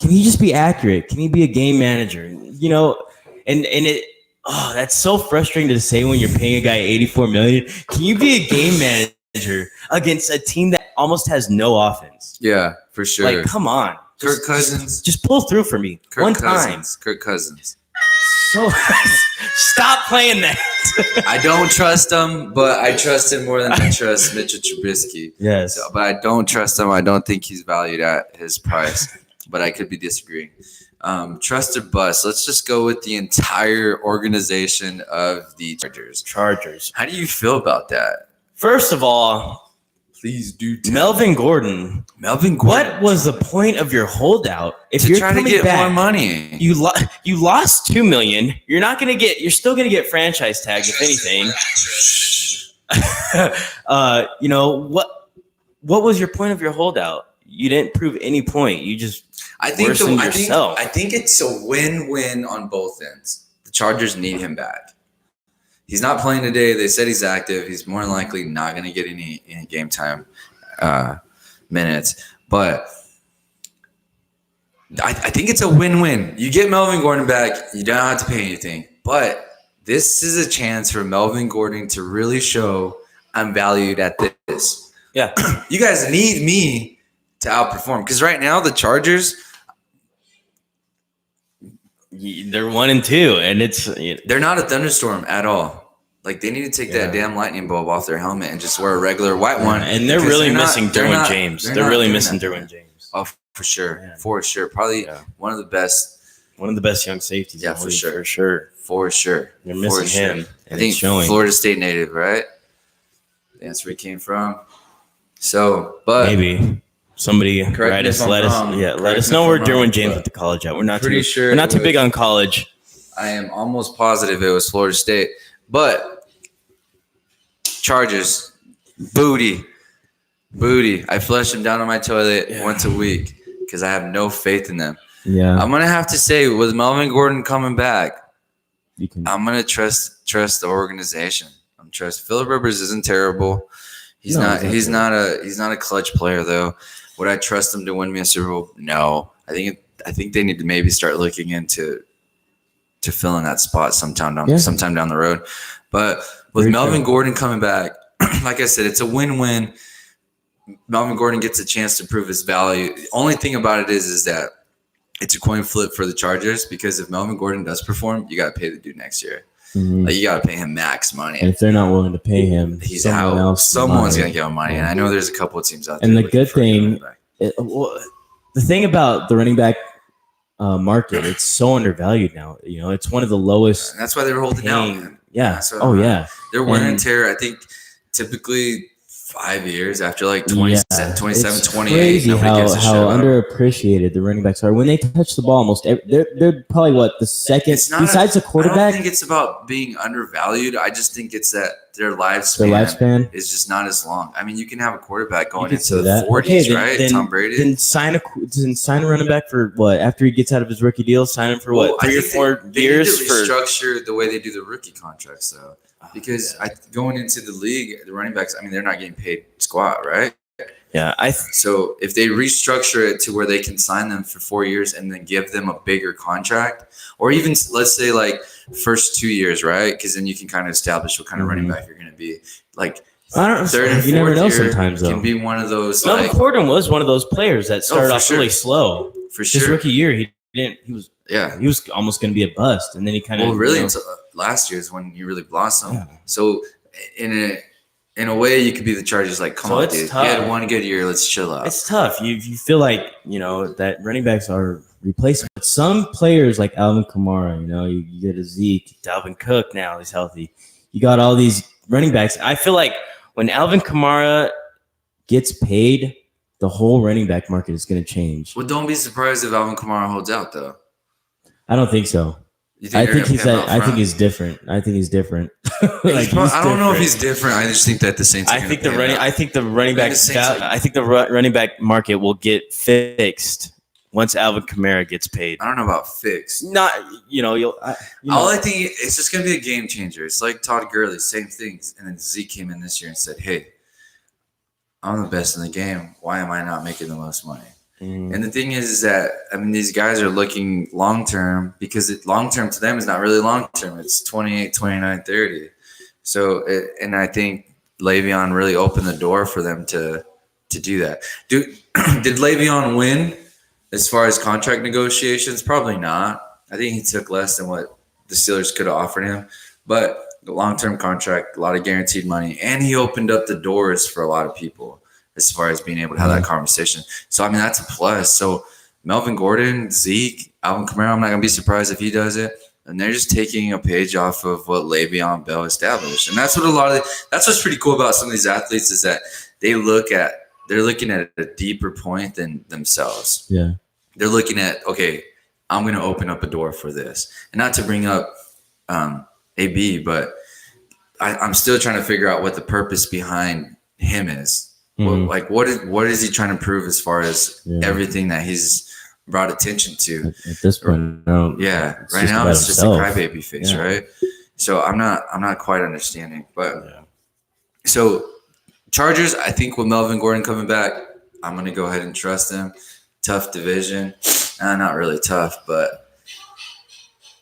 Can he just be accurate? Can he be a game manager? That's so frustrating to say when you're paying a guy $84 million. Can you be a game manager against a team that almost has no offense? Yeah, for sure. Like, come on. Kirk Cousins. Just pull through for me. One time. Kirk Cousins. So stop playing that. I don't trust him, but I trust him more than I trust Mitchell Trubisky. Yes. But I don't trust him. I don't think he's valued at his price. But I could be disagreeing. Trust or bust. Let's just go with the entire organization of the Chargers. How do you feel about that? First of all, please do. Melvin Gordon. What was the point of your holdout? If you're trying to get more money, you lost $2 million. You're not gonna get. You're still gonna get franchise tagged if anything. What was your point of your holdout? You didn't prove any point. You just I think yourself. I think it's a win-win on both ends. The Chargers need him back. He's not playing today. They said he's active. He's more than likely not going to get any game time minutes. But I think it's a win-win. You get Melvin Gordon back. You don't have to pay anything. But this is a chance for Melvin Gordon to really show I'm valued at this. Yeah. You guys need me to outperform. Because right now, the Chargers – they're 1-2, and it's they're not a thunderstorm at all. Like they need to take that damn lightning bulb off their helmet and just wear a regular white one. And they're really missing Derwin James. They're really missing Derwin James. Oh, for sure, for sure. Probably one of the best young safeties. Yeah, for sure. They're missing him. I think Florida State native, right? That's where he came from. So, but maybe. Somebody write us. Let us know where Derwin James went to college at. We're not too big on college. I am almost positive it was Florida State, but Chargers booty. I flushed them down on my toilet once a week because I have no faith in them. Yeah, I'm gonna have to say with Melvin Gordon coming back, I'm gonna trust the organization. I'm trust Phillip Rivers isn't terrible. He's not a clutch player though. Would I trust them to win me a Super Bowl? No. I think they need to maybe start looking into filling that spot sometime down the road. But with Melvin Gordon coming back, like I said, it's a win-win. Melvin Gordon gets a chance to prove his value. The only thing about it is that it's a coin flip for the Chargers because if Melvin Gordon does perform, you got to pay the dude next year. Mm-hmm. Like you got to pay him max money. And if they're not willing to pay him, he's out. Someone's going to give him money. And I know there's a couple of teams out there. And the good thing, the thing about the running back market, it's so undervalued now. You know, it's one of the lowest. And that's why they were holding out. Yeah. They're wear and tear. I think typically 5 years after like 27, 28. Crazy how underappreciated the running backs are. When they touch the ball, almost they're probably the second besides the quarterback. I don't think it's about being undervalued. I just think it's that their lifespan is just not as long. I mean, you can have a quarterback going into the 40s, right? Tom Brady. Then sign a running back for what? After he gets out of his rookie deal, sign him for what? 3 or 4 years. They need to restructure the way they do the rookie contracts, though. Because going into the league, the running backs, I mean, they're not getting paid squat, right? Yeah. So if they restructure it to where they can sign them for 4 years and then give them a bigger contract, or even let's say like first 2 years, right? Because then you can kind of establish what kind of running back you're going to be. Like third and fourth year sometimes can be one of those. Melvin Gordon was one of those players that started off really slow. For sure. His rookie year, he was almost going to be a bust, and then he kind of until last year is when he really blossomed. Yeah. So in a way, you could be the Chargers. Like, come on, dude, you had one good year. Let's chill out. It's tough. You feel like that running backs are replacement. But some players like Alvin Kamara, you get a Zeke, Dalvin Cook. Now he's healthy. You got all these running backs. I feel like when Alvin Kamara gets paid, the whole running back market is going to change. Well, don't be surprised if Alvin Kamara holds out, though. I don't think so. I think he's different. I think he's different. I don't know if he's different. I just think that the Saints. I think the running back market will get fixed once Alvin Kamara gets paid. I don't know about fixed. Not All I think it's just gonna be a game changer. It's like Todd Gurley, same things. And then Zeke came in this year and said, "Hey, I'm the best in the game. Why am I not making the most money?" And the thing is that, I mean, these guys are looking long-term because long-term to them is not really long-term. It's 28, 29, 30. So, and I think Le'Veon really opened the door for them to do that. Did Le'Veon win as far as contract negotiations? Probably not. I think he took less than what the Steelers could have offered him. But the long-term contract, a lot of guaranteed money, and he opened up the doors for a lot of people as far as being able to have that conversation. So, I mean, that's a plus. So, Melvin Gordon, Zeke, Alvin Kamara, I'm not going to be surprised if he does it. And they're just taking a page off of what Le'Veon Bell established. And that's what that's what's pretty cool about some of these athletes is that they're looking at a deeper point than themselves. Yeah. They're looking at, okay, I'm going to open up a door for this. And not to bring up AB, but I'm still trying to figure out what the purpose behind him is. What is he trying to prove as far as everything that he's brought attention to. At this point, no. Yeah, right now it's just a crybaby face, right? So I'm not quite understanding, but so Chargers, I think with Melvin Gordon coming back, I'm gonna go ahead and trust them. Tough division, not really tough, but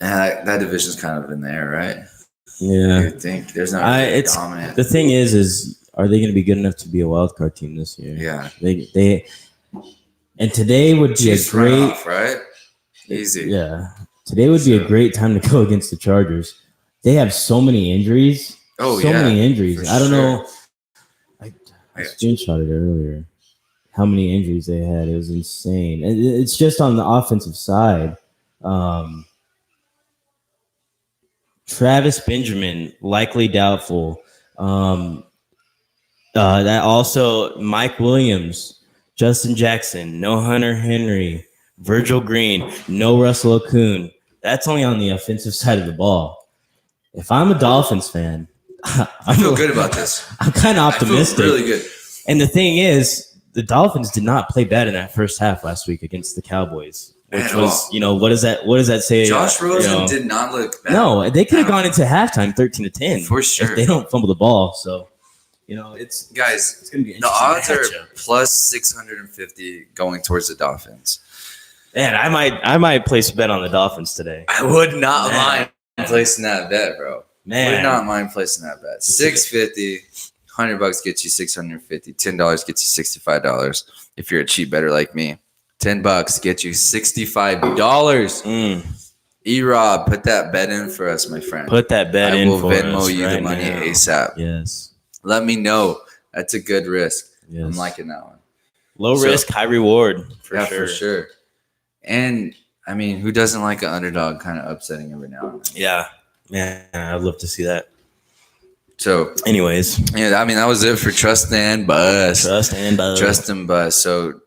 that division's kind of in the air, right? Yeah, I think there's not really dominant. The thing is, are they going to be good enough to be a wild card team this year? Yeah, they and today would be a great right? Easy. Yeah, today would be a great time to go against the Chargers. They have so many injuries. Many injuries. I don't know. I screenshotted it earlier. How many injuries they had? It was insane. It's just on the offensive side. Travis Benjamin likely doubtful. That also Mike Williams, Justin Jackson, no Hunter Henry, Virgil Green, no Russell Okung. That's only on the offensive side of the ball. If I'm a Dolphins fan, I feel good about this. I'm kind of optimistic. I feel really good. And the thing is, the Dolphins did not play bad in that first half last week against the Cowboys, which was, what does that say? Josh Rosen did not look bad. No, they could have gone into halftime 13-10 for sure if they don't fumble the ball. So, it's guys. It's gonna be the odds are plus 650 going towards the Dolphins. Man, I might place a bet on the Dolphins today. I would not mind placing that bet, bro. Man, would not mind placing that bet. 650, $100 gets you 650. $10 gets you $65. If you're a cheap better like me, $10 gets you $65. E-Rob, put that bet in for us, my friend. Put that bet in for us. I will Venmo you the money ASAP. Yes. Let me know. That's a good risk. Yes. I'm liking that one. Low risk, high reward. For sure. And I mean, who doesn't like an underdog kind of upsetting every now and then? Yeah. Man, I'd love to see that. So, anyways, I mean, that was it for Trust and Bust. Trust and Bust. So,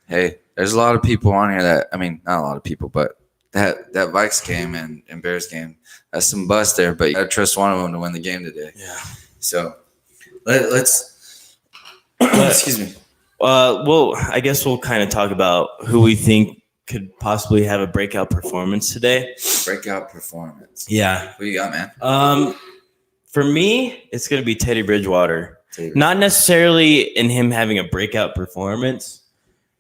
hey, there's a lot of people on here that, I mean, not a lot of people, but that Vikes game and Bears game, that's some bust there, but you got to trust one of them to win the game today. Yeah. So, let's excuse me. Well, I guess we'll kind of talk about who we think could possibly have a breakout performance today. Breakout performance. Yeah. Who you got, man? For me, it's going to be Teddy Bridgewater. Not necessarily in him having a breakout performance,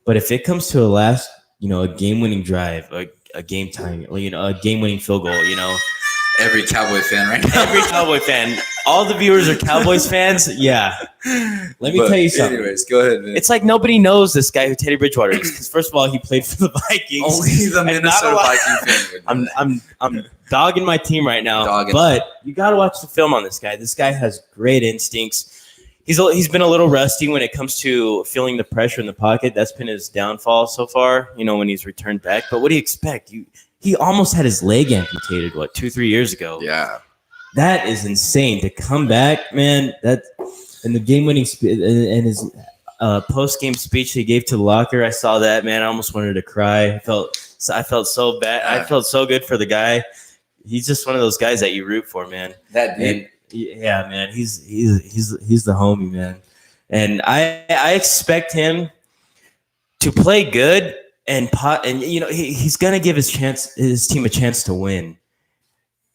but if it comes to a game-winning drive, a game time, a game-winning field goal, Every Cowboy fan right now. Every Cowboy fan. All the viewers are Cowboys fans. Yeah. Let me tell you something. Anyways, go ahead, man. It's like nobody knows this guy who Teddy Bridgewater is. Because first of all, he played for the Vikings. Only the Minnesota Viking fan. I'm dogging my team right now. But you got to watch the film on this guy. This guy has great instincts. He's been a little rusty when it comes to feeling the pressure in the pocket. That's been his downfall so far, when he's returned back. But what do you expect? He almost had his leg amputated, 2-3 years ago? Yeah. That is insane. To come back, man, and the game-winning and his post-game speech he gave to the locker, I saw that, man. I almost wanted to cry. I felt so bad. I felt so good for the guy. He's just one of those guys that you root for, man. That dude. Yeah, man. He's the homie, man. And I expect him to play good. And he's gonna give his team a chance to win,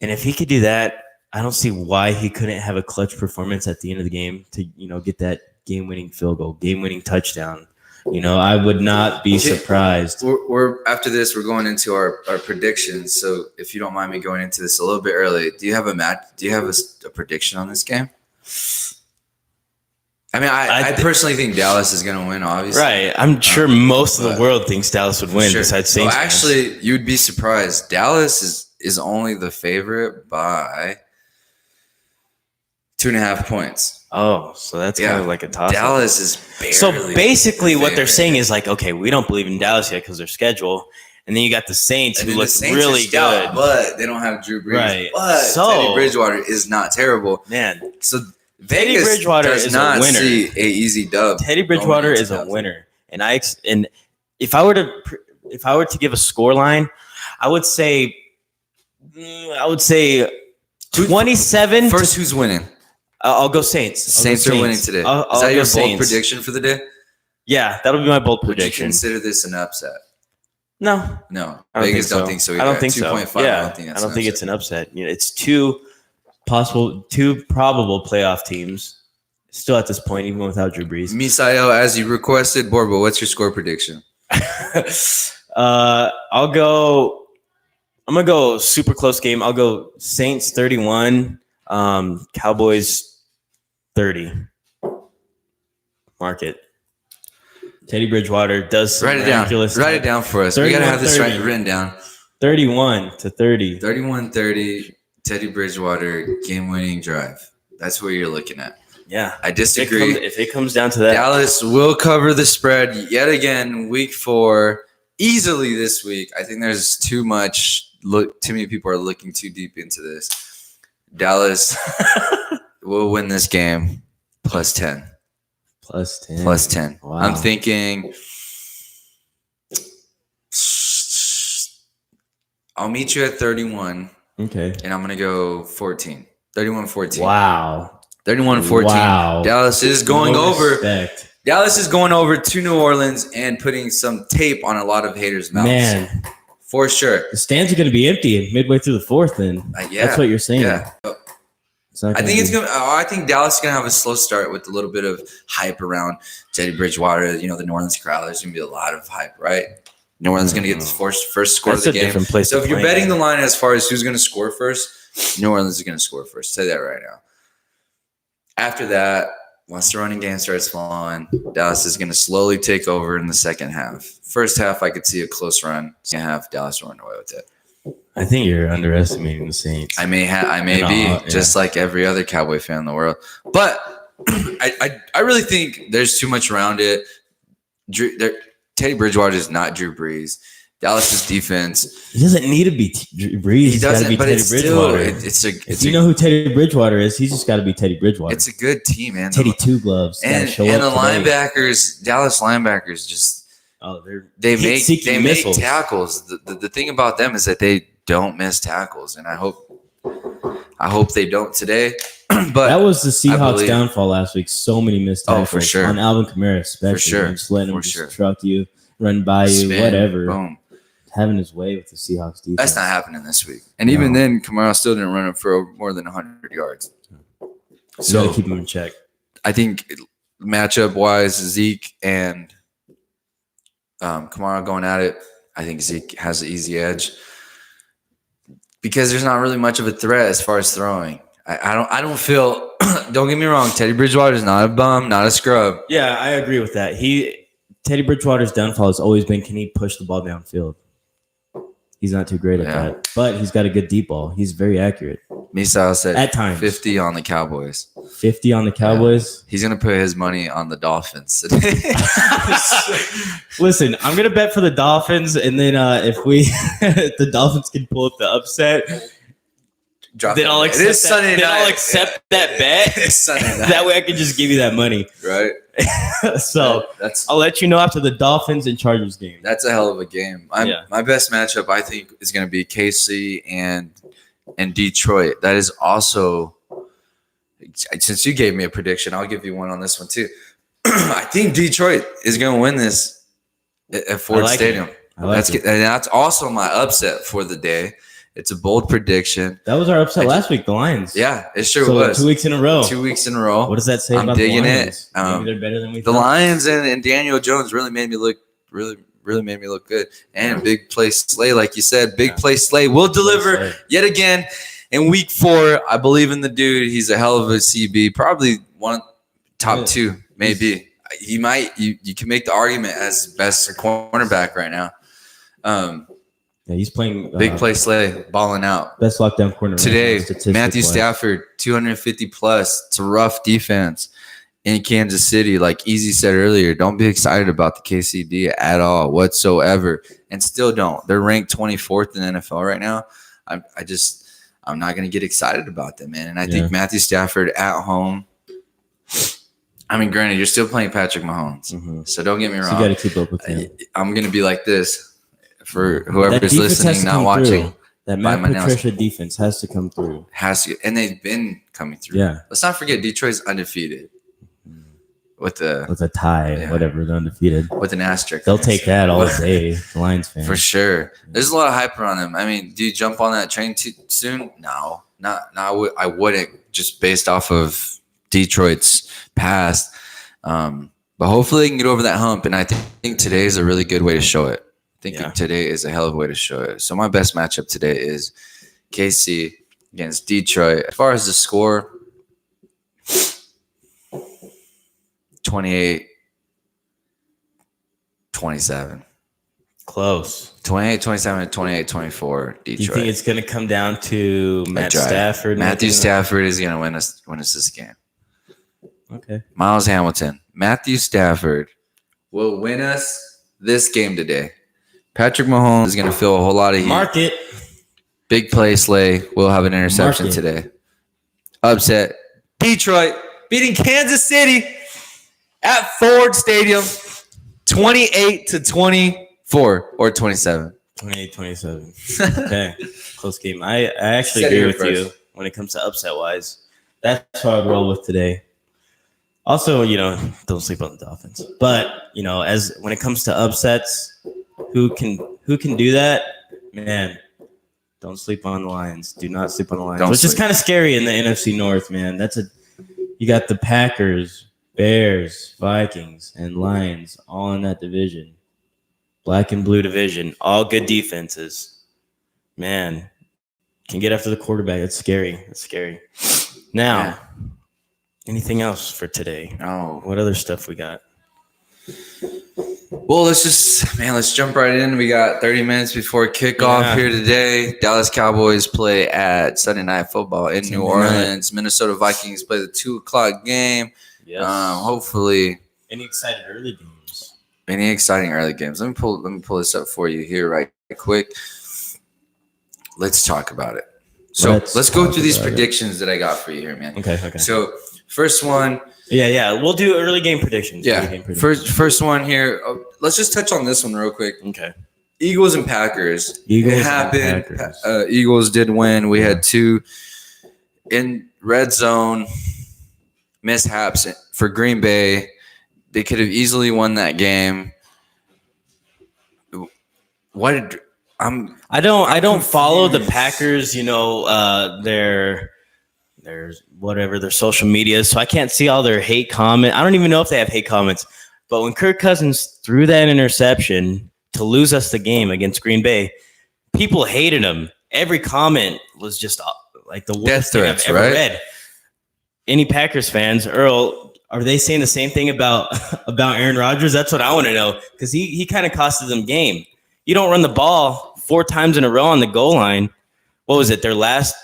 and if he could do that, I don't see why he couldn't have a clutch performance at the end of the game to get that game-winning field goal, game-winning touchdown. I would not be surprised. We're after this, we're going into our predictions. So if you don't mind me going into this a little bit early, do you have a prediction on this game? I mean, I personally think Dallas is going to win, obviously. Right. I'm sure most of the world thinks Dallas would win, besides Saints. Well, actually, you'd be surprised. Dallas is only the favorite by 2.5 points. Oh, so that's kind of like a toss-up. Dallas is barely. So basically what they're saying is okay, we don't believe in Dallas yet because their schedule. And then you got the Saints who look really good. But they don't have Drew Brees. Right. But Teddy Bridgewater is not terrible. Man. So Teddy Bridgewater is a winner. See an easy dub. Teddy Bridgewater is a winner, and if I were to give a score line, I would say 27. First, who's winning? I'll go Saints. Saints are winning today. Is that your bold prediction for the day? Yeah, that'll be my bold prediction. Would you consider this an upset? No, Vegas don't think so either. I don't think 2.5, so. Yeah, I don't think it's an upset. It's two probable playoff teams still at this point, even without Drew Brees. Misael, as you requested, Borbo, what's your score prediction? I'm gonna go super close game. I'll go Saints 31, Cowboys 30. Mark it. Teddy Bridgewater does write it down for us. We gotta have this written down. 31-30. 31-30. Teddy Bridgewater game-winning drive. That's what you're looking at. Yeah, I disagree. If it comes down to that, Dallas will cover the spread yet again. Week 4, easily this week. I think there's too many people are looking too deep into this. Dallas will win this game plus 10. Plus 10. Plus 10. Wow. I'm thinking I'll meet you at 31. Okay. And I'm going to go 14. 31-14. Wow. 31-14. Wow. Dallas is going over. Respect. Dallas is going over to New Orleans and putting some tape on a lot of haters' mouths. Man. For sure. The stands are going to be empty midway through the fourth then. Yeah. That's what you're saying. Yeah. I think Dallas is gonna have a slow start with a little bit of hype around Teddy Bridgewater. The New Orleans crowd. There's gonna be a lot of hype, right? New Orleans is gonna get the first score of the game. So if you're betting the line as far as who's gonna score first, New Orleans is gonna score first. Say that right now. After that, once the running game starts flowing, Dallas is gonna slowly take over in the second half. First half, I could see a close run. Second half, Dallas running away with it. I think you're underestimating the Saints. I may be just like every other Cowboy fan in the world, but I really think there's too much around it. Teddy Bridgewater is not Drew Brees. Dallas's defense. He doesn't need to be Drew Brees. He's got to be Teddy Bridgewater. If you know who Teddy Bridgewater is, he's just got to be Teddy Bridgewater. It's a good team, man. Teddy Two Gloves. And the linebackers, Dallas linebackers, just they make tackles. The thing about them is that they don't miss tackles, and I hope they don't today. But that was the Seahawks' downfall last week. So many missed tackles. For sure. On Alvin Kamara, especially. For sure. Just letting him truck you, run by you, whatever. Boom. Having his way with the Seahawks defense. That's not happening this week. And even then, Kamara still didn't run it for more than 100 yards. So you got to keep him in check. I think matchup-wise, Zeke and Kamara going at it, I think Zeke has the easy edge because there's not really much of a threat as far as throwing. I don't feel. Don't get me wrong. Teddy Bridgewater is not a bum, not a scrub. Yeah, I agree with that. Teddy Bridgewater's downfall has always been, can he push the ball downfield? He's not too great at that, but he's got a good deep ball. He's very accurate. Misal said at times 50 on the Cowboys. 50 on the Cowboys. Yeah. He's gonna put his money on the Dolphins. Listen, I'm gonna bet for the Dolphins, and then if the Dolphins can pull up the upset, then I'll accept that bet. That way, I can just give you that money. Right. So I'll let you know after the Dolphins and Chargers game. That's a hell of a game. My best matchup, I think, is going to be KC and Detroit. That is also, since you gave me a prediction, I'll give you one on this one too. I think Detroit is going to win this at Ford Stadium. That's also my upset for the day. It's a bold prediction. That was our upset last week, the Lions. Yeah, it sure was. 2 weeks in a row. 2 weeks in a row. What does that say about the Lions? Maybe they're better than we thought. The Lions and Daniel Jones really made me look good. And big play Slay, like you said, play Slay will deliver yet again in week 4. I believe in the dude. He's a hell of a CB, probably one top 2, maybe. He might. You can make the argument as best cornerback right now. Yeah, he's playing big play Slay, balling out. Best lockdown corner today. Matthew Stafford, 250 plus. It's a rough defense in Kansas City. Like Easy said earlier, don't be excited about the KCD at all whatsoever, and still don't. They're ranked 24th in the NFL right now. I'm not going to get excited about them, man. And I think Matthew Stafford at home. I mean, granted, you're still playing Patrick Mahomes, so don't get me wrong. So you got to keep up with him. I'm going to be like this. For whoever's listening, not watching, that Matt Patricia defense has to come through. And they've been coming through. Yeah. Let's not forget Detroit's undefeated. with a tie, whatever, they're undefeated. With an asterisk. They'll take that all day, the Lions fans. For sure. There's a lot of hype around them. I mean, do you jump on that train too soon? No. I wouldn't, just based off of Detroit's past. But hopefully they can get over that hump, and I think today is a really good way to show it. I think today is a hell of a way to show it. So my best matchup today is KC against Detroit. As far as the score, 28-27. Close. 28-27 to 28-24 Detroit. Do you think it's going to come down to Matt Stafford? Matthew Stafford is going to win us this game. Okay. Miles Hamilton. Matthew Stafford will win us this game today. Patrick Mahomes is going to feel a whole lot of heat. Mark it. Big play Slay will have an interception today. Upset. Detroit beating Kansas City at Ford Stadium 28-24 or 27. 28-27. Okay. Close game. I actually agree with you when it comes to upset wise. That's what I'd roll with today. Also, don't sleep on the Dolphins. But, as when it comes to upsets, who can do that? Man, don't sleep on the Lions. Do not sleep on the Lions. Which is kind of scary in the NFC North, man. You got the Packers, Bears, Vikings, and Lions all in that division. Black and blue division, all good defenses. Man, can get after the quarterback. It's scary. Now, anything else for today? Oh, what other stuff we got? Well, let's jump right in. We got 30 minutes before kickoff here today. Dallas Cowboys play at Sunday Night Football in New Orleans. Minnesota Vikings play the 2:00 game. Yes. Hopefully. Any exciting early games? Let me pull this up for you here right quick. Let's talk about it. So let's go through these predictions that I got for you here, man. Okay. So first one. Yeah. We'll do early game predictions. Yeah. First one here. Let's just touch on this one real quick. Okay. Eagles and Packers. It happened. Eagles did win. We had 2 in red zone mishaps for Green Bay. They could have easily won that game. I don't follow the Packers, their social media, so I can't see all their hate comment. I don't even know if they have hate comments. But when Kirk Cousins threw that interception to lose us the game against Green Bay, people hated him. Every comment was just like the worst thing I've ever read. Any Packers fans, Earl, are they saying the same thing about Aaron Rodgers? That's what I want to know, because he kind of costed them game. You don't run the ball 4 times in a row on the goal line. What was it? Their last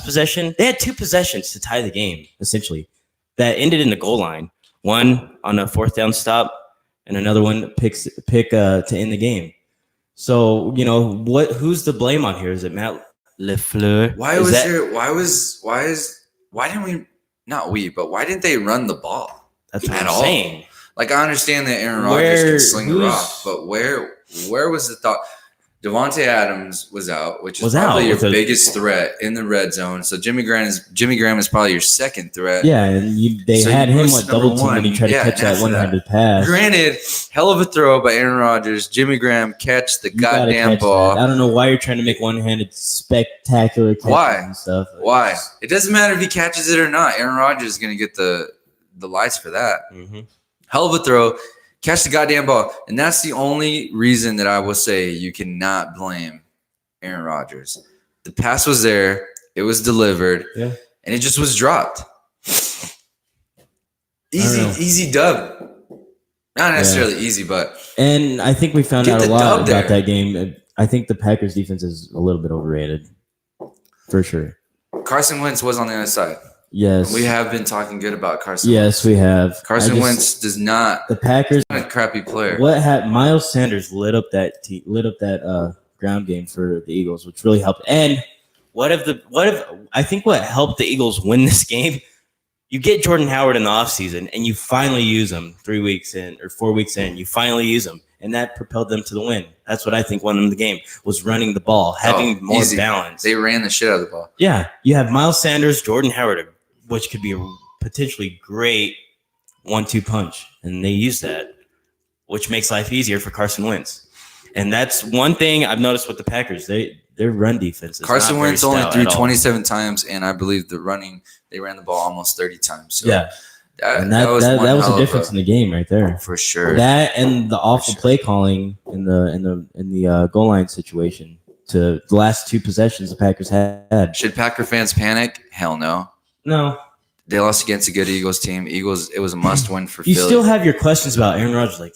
possession? They had 2 possessions to tie the game, essentially, that ended in the goal line. One on a 4th down stop, and another one pick to end the game. So who's the blame on here? Is it Matt LaFleur? Why didn't they run the ball? That's what I'm saying. Like, I understand that Aaron Rodgers can sling the rock, but where was the thought? Devontae Adams was out, which is probably your biggest threat in the red zone. So Jimmy Graham is probably your second threat. Yeah, and they had him double team when he tried to catch that one-handed pass. Granted, hell of a throw by Aaron Rodgers. Jimmy Graham catch the goddamn ball. I don't know why you're trying to make one-handed spectacular catches and stuff. Why? It doesn't matter if he catches it or not. Aaron Rodgers is going to get the lights for that. Mm-hmm. Hell of a throw. Catch the goddamn ball. And that's the only reason that I will say you cannot blame Aaron Rodgers. The pass was there. It was delivered. Yeah. And it just was dropped. Easy dub. Not necessarily easy, but. And I think we found out a lot about that game. I think the Packers defense is a little bit overrated. For sure. Carson Wentz was on the other side. Yes. We have been talking good about Carson Wentz. Yes, we have. Carson Wentz does not. The Packers. A crappy player. Miles Sanders lit up that ground game for the Eagles, which really helped. And what helped the Eagles win this game? You get Jordan Howard in the offseason and you finally use him 3 weeks in or 4 weeks in. You finally use him. And that propelled them to the win. That's what I think won them the game, was running the ball, having more balance. They ran the shit out of the ball. Yeah. You have Miles Sanders, Jordan Howard, which could be a potentially great 1-2 punch, and they use that, which makes life easier for Carson Wentz. And that's one thing I've noticed with the Packers. Their run defense is Carson not Wentz very only stout threw at all. 27 times, and I believe they ran the ball almost 30 times. So Yeah. that That was was a difference in the game right there. for sure. That and the awful play calling in the goal line situation to the last 2 possessions the Packers had. Should Packer fans panic? Hell no. No. They lost against a good Eagles team. Eagles, it was a must-win for You Philly. still have your questions about Aaron Rodgers. Like,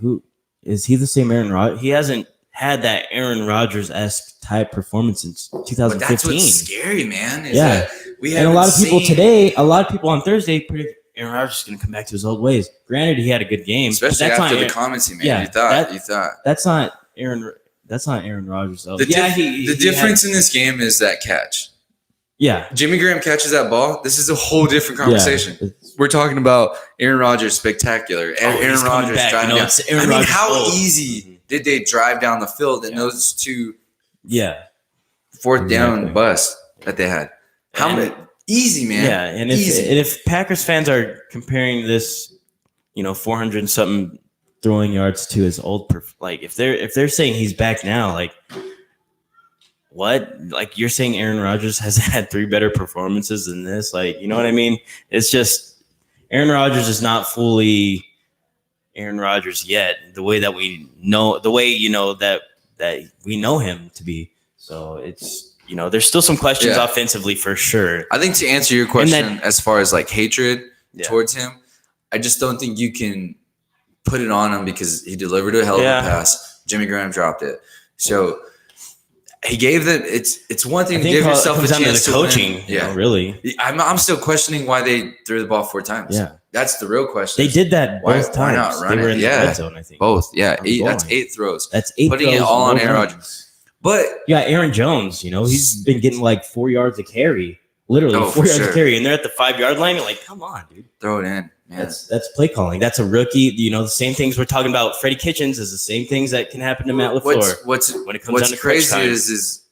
who is he the same Aaron Rodgers? He hasn't had that Aaron Rodgers-esque type performance since but 2015. that's what's scary, man. Is Yeah. that we And a lot of people seen- today, a lot of people on Thursday predict Aaron Rodgers is going to come back to his old ways. Granted, he had a good game, but especially that's after not the Aaron, comments he made. Yeah, You thought. that's not Aaron. That's not Aaron Rodgers. Though. The he difference in this game is that catch. Yeah. Jimmy Graham catches that ball. This is a whole different conversation. Yeah. We're talking about Aaron Rodgers spectacular. Aaron he's coming Rodgers back. driving You know, down. it's Aaron I mean, Rodgers' how fault. easy did they drive down the field in those 2 Yeah. 4th down Exactly. busts that they had? How And- many? Easy, man. Yeah, and if Packers fans are comparing this, 400 and something Throwing yards to his old, if they're saying he's back now, like what? Like you're saying Aaron Rodgers has had 3 better performances than this? Like, you know what I mean? It's just Aaron Rodgers is not fully Aaron Rodgers yet. The way that we know, that we know him to be. So it's there's still some questions Yeah. offensively for sure. I think to answer your question, as far as like hatred Yeah. towards him, I just don't think you can put it on him because he delivered a hell of a pass. Jimmy Graham dropped it. So he gave them. It's one thing I to think give it yourself comes a down to chance the to win. coaching. Yeah, Really. I'm still questioning why they threw the ball 4 times. Yeah. That's the real question. they did that Why- both why times. not run They were it? in Yeah. the red zone, I think. both. Yeah, On the goal that's line. 8 throws. That's 8 Putting it throws all on both Aaron times. Rodgers. But You got Aaron Jones. He's been getting like 4 yards a carry, literally 4 for yards sure. a carry, And they're at the 5-yard line. You're like, come on, dude. throw it in, man. That's play calling. That's a rookie. The same things we're talking about. Freddie Kitchens is the same things that can happen to Matt LaFleur. What's when it comes down to crunch crazy time. is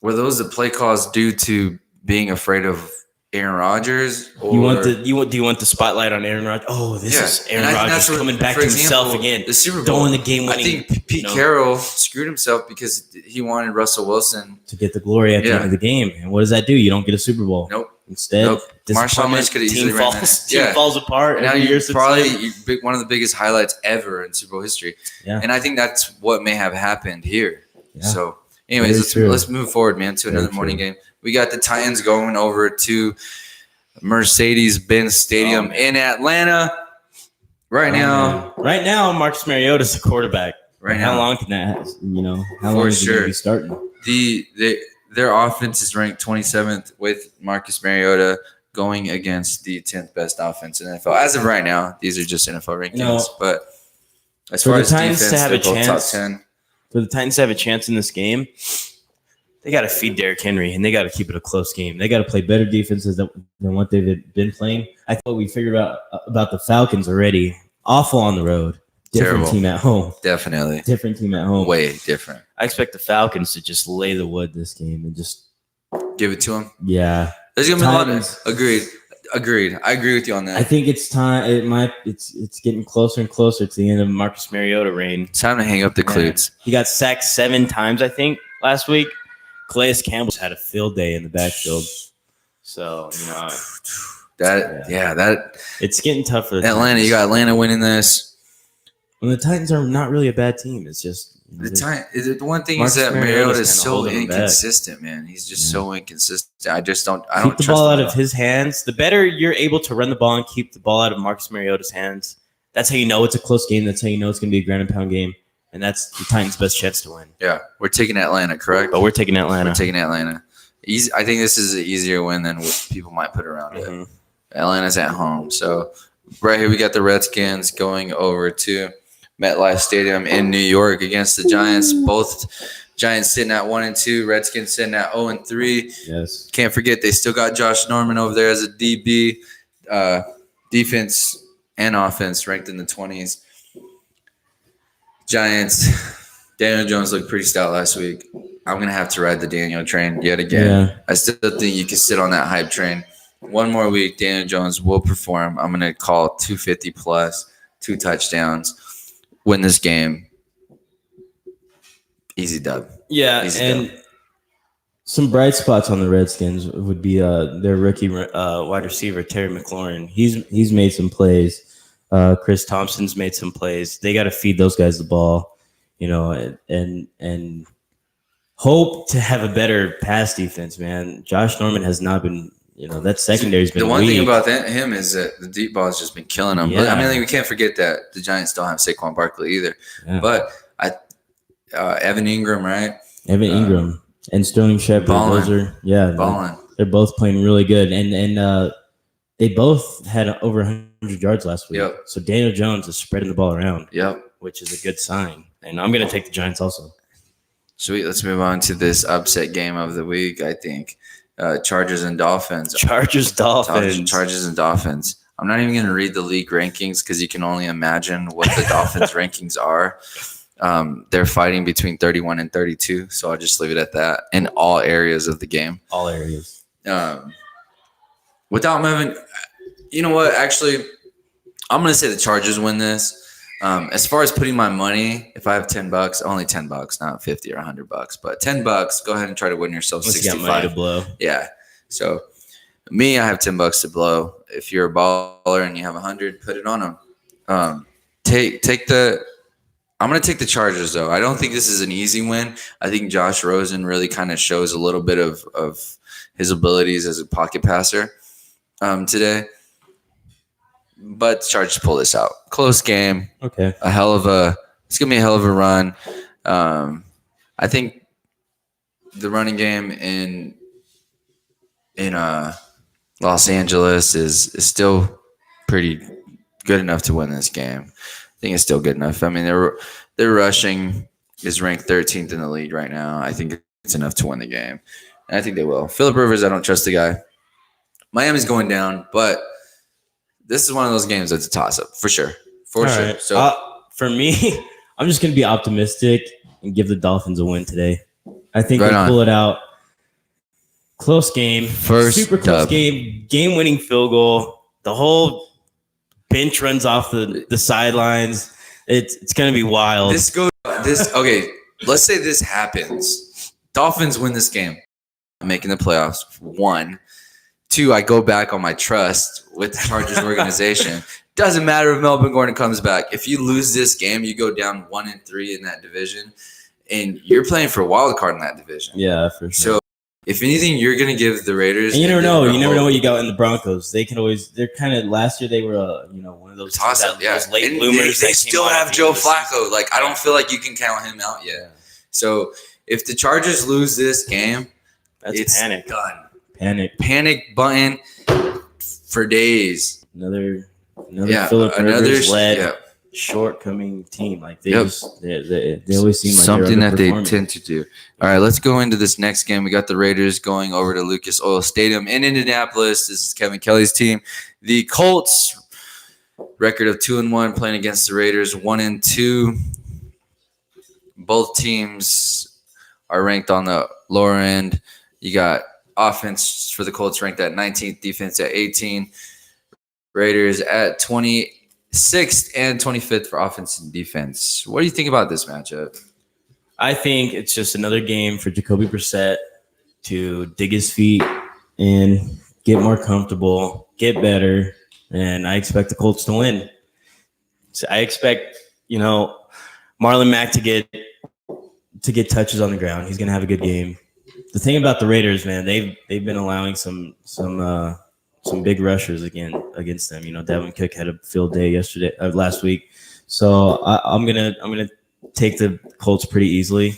were those the play calls due to being afraid of Aaron Rodgers? Or Do you want the spotlight on Aaron Rodgers? Oh, this is And Aaron I think Rodgers that's what- coming back for to example, himself again. The Super Bowl. Throwing the game I winning. think Pete Carroll screwed himself because he wanted Russell Wilson. To get the glory at the Yeah. end of the game. And what does that do? You don't get a Super Bowl. Nope. Instead, Nope. Marshawn Lynch could have easily team ran falls, that. team Yeah. falls apart. And now every year you're since probably then. one of the biggest highlights ever in Super Bowl history. Yeah. And I think that's what may have happened here. Yeah. So, anyways, Very true. let's move forward, man, to another Very morning true. game. We got the Titans going over to Mercedes-Benz Stadium in Atlanta right now. Right now, Marcus Mariota's the quarterback. Right How now. long can that? How For long is he going sure. to be starting? Their offense is ranked 27th with Marcus Mariota going against the 10th best offense in NFL. As of right now, these are just NFL rankings. But as for far the as Titans to defense, have they're a both chance- top 10. For the Titans to have a chance in this game, they got to feed Derrick Henry, and they got to keep it a close game. They got to play better defenses than what they've been playing. I thought we figured out about the Falcons already. Awful on the road. Different Terrible. team at home. Definitely. Different team at home. Way different. I expect the Falcons to just lay the wood this game and just Give it to them. yeah. There's gonna be a lot Titans. of agreed. I agree with you on that. I think it's time. It's getting closer and closer to the end of Marcus Mariota reign. it's time to hang up the cleats. He got sacked 7 times, I think, last week. Calais Campbell's had a field day in the backfield. So, That it's getting tough for the Atlanta. Titans. You got Atlanta winning this. And the Titans are not really a bad team. It's just The one thing Marcus is that Mariota's Mariota is kinda so holding him back. inconsistent, man. He's just Yeah. so inconsistent. I don't keep the trust ball him out at of all. his hands. The better you're able to run the ball and keep the ball out of Marcus Mariota's hands, that's how you know it's a close game. That's how you know it's going to be a ground and pound game. And that's the Titans' best chance to win. Yeah, we're taking Atlanta, correct? But we're taking Atlanta. We're taking Atlanta. Easy. I think this is an easier win than what people might put around it. Mhm. Atlanta's at home. So right here we got the Redskins going over to MetLife Stadium in New York against the Giants. Both Giants sitting at 1-2, Redskins sitting at 0-3. yes. Can't forget they still got Josh Norman over there as a DB. Defense and offense ranked in the 20s. Giants, Daniel Jones looked pretty stout last week. I'm going to have to ride the Daniel train yet again. Yeah. I still think you can sit on that hype train one more week, Daniel Jones will perform. I'm going to call 250 plus, 2 touchdowns, win this game. Easy dub. Yeah, Easy and dub. Some bright spots on the Redskins would be their rookie wide receiver, Terry McLaurin. He's made some plays. Chris Thompson's made some plays. They got to feed those guys the ball, and hope to have a better pass defense, man. Josh Norman has not been, that secondary's been the one weak. thing about him is that the deep ball has just been killing him. Yeah. But, we can't forget that the Giants don't have Saquon Barkley either. Yeah. But Evan Ingram, right? Evan Ingram and Sterling Shepard. Balling. Those are balling. They're both playing really good, and they both had over 100 yards last week. Yep. So Daniel Jones is spreading the ball around. Yep. Which is a good sign. And I'm going to take the Giants also. Sweet. Let's move on to this upset game of the week, I think. Chargers and Dolphins. Chargers and Dolphins. I'm not even going to read the league rankings because you can only imagine what the Dolphins rankings are. They're fighting between 31 and 32, so I'll just leave it at that in all areas of the game. All areas. Without moving, you know what? Actually, I'm going to say the Chargers win this. As far as putting my money, if I have $10, only $10, not 50 or $100, but $10, go ahead and try to win yourself 65. You got money to blow. Yeah. So me, I have $10 to blow. If you're a baller and you have 100, put it on them. I'm going to take the Chargers though. I don't think this is an easy win. I think Josh Rosen really kind of shows a little bit of his abilities as a pocket passer today. But the Chargers pull this out. Close game. Okay. It's going to be a hell of a run. I think the running game in Los Angeles is still pretty good enough to win this game. I think it's still good enough. Their rushing is ranked 13th in the league right now. I think it's enough to win the game. And I think they will. Phillip Rivers, I don't trust the guy. Miami's going down, but this is one of those games that's a toss-up, for sure. For sure. Right. So for me, I'm just going to be optimistic and give the Dolphins a win today. I think Right they on. pull it out. Close game. Super close dub. game. Game-winning field goal. The whole bench runs off the sidelines. It's going to be wild. Okay, let's say this happens. Dolphins win this game. I'm making the playoffs. 1. 2, I go back on my trust with the Chargers organization. Doesn't matter if Melvin Gordon comes back. If you lose this game, you go down 1-3 in that division, and you're playing for a wild card in that division. Yeah, for sure. So, if anything, you're going to give the Raiders. And you never know. You never know what you got in the Broncos. They can always. They're kind of last year. They were, one of those toss-up. Yeah, those late and bloomers. They still have Joe Flacco. Like, I don't feel like you can count him out yet. Yeah. So, if the Chargers lose this game, it's panic. done. Panic button for days. Another Phillip Rivers led shortcoming team. Like they always seem like something that they tend to do. All right, let's go into this next game. We got the Raiders going over to Lucas Oil Stadium in Indianapolis. This is Kevin Kelly's team. The Colts record of 2-1 playing against the Raiders 1-2. Both teams are ranked on the lower end. You got offense for the Colts ranked at 19th, defense at 18. Raiders at 26th and 25th for offense and defense. What do you think about this matchup? I think it's just another game for Jacoby Brissett to dig his feet and get more comfortable, get better, and I expect the Colts to win. So I expect, Marlon Mack to get touches on the ground. He's going to have a good game. The thing about the Raiders, man, they've been allowing some big rushers against them. Dalvin Cook had a field day last week. So I'm gonna take the Colts pretty easily.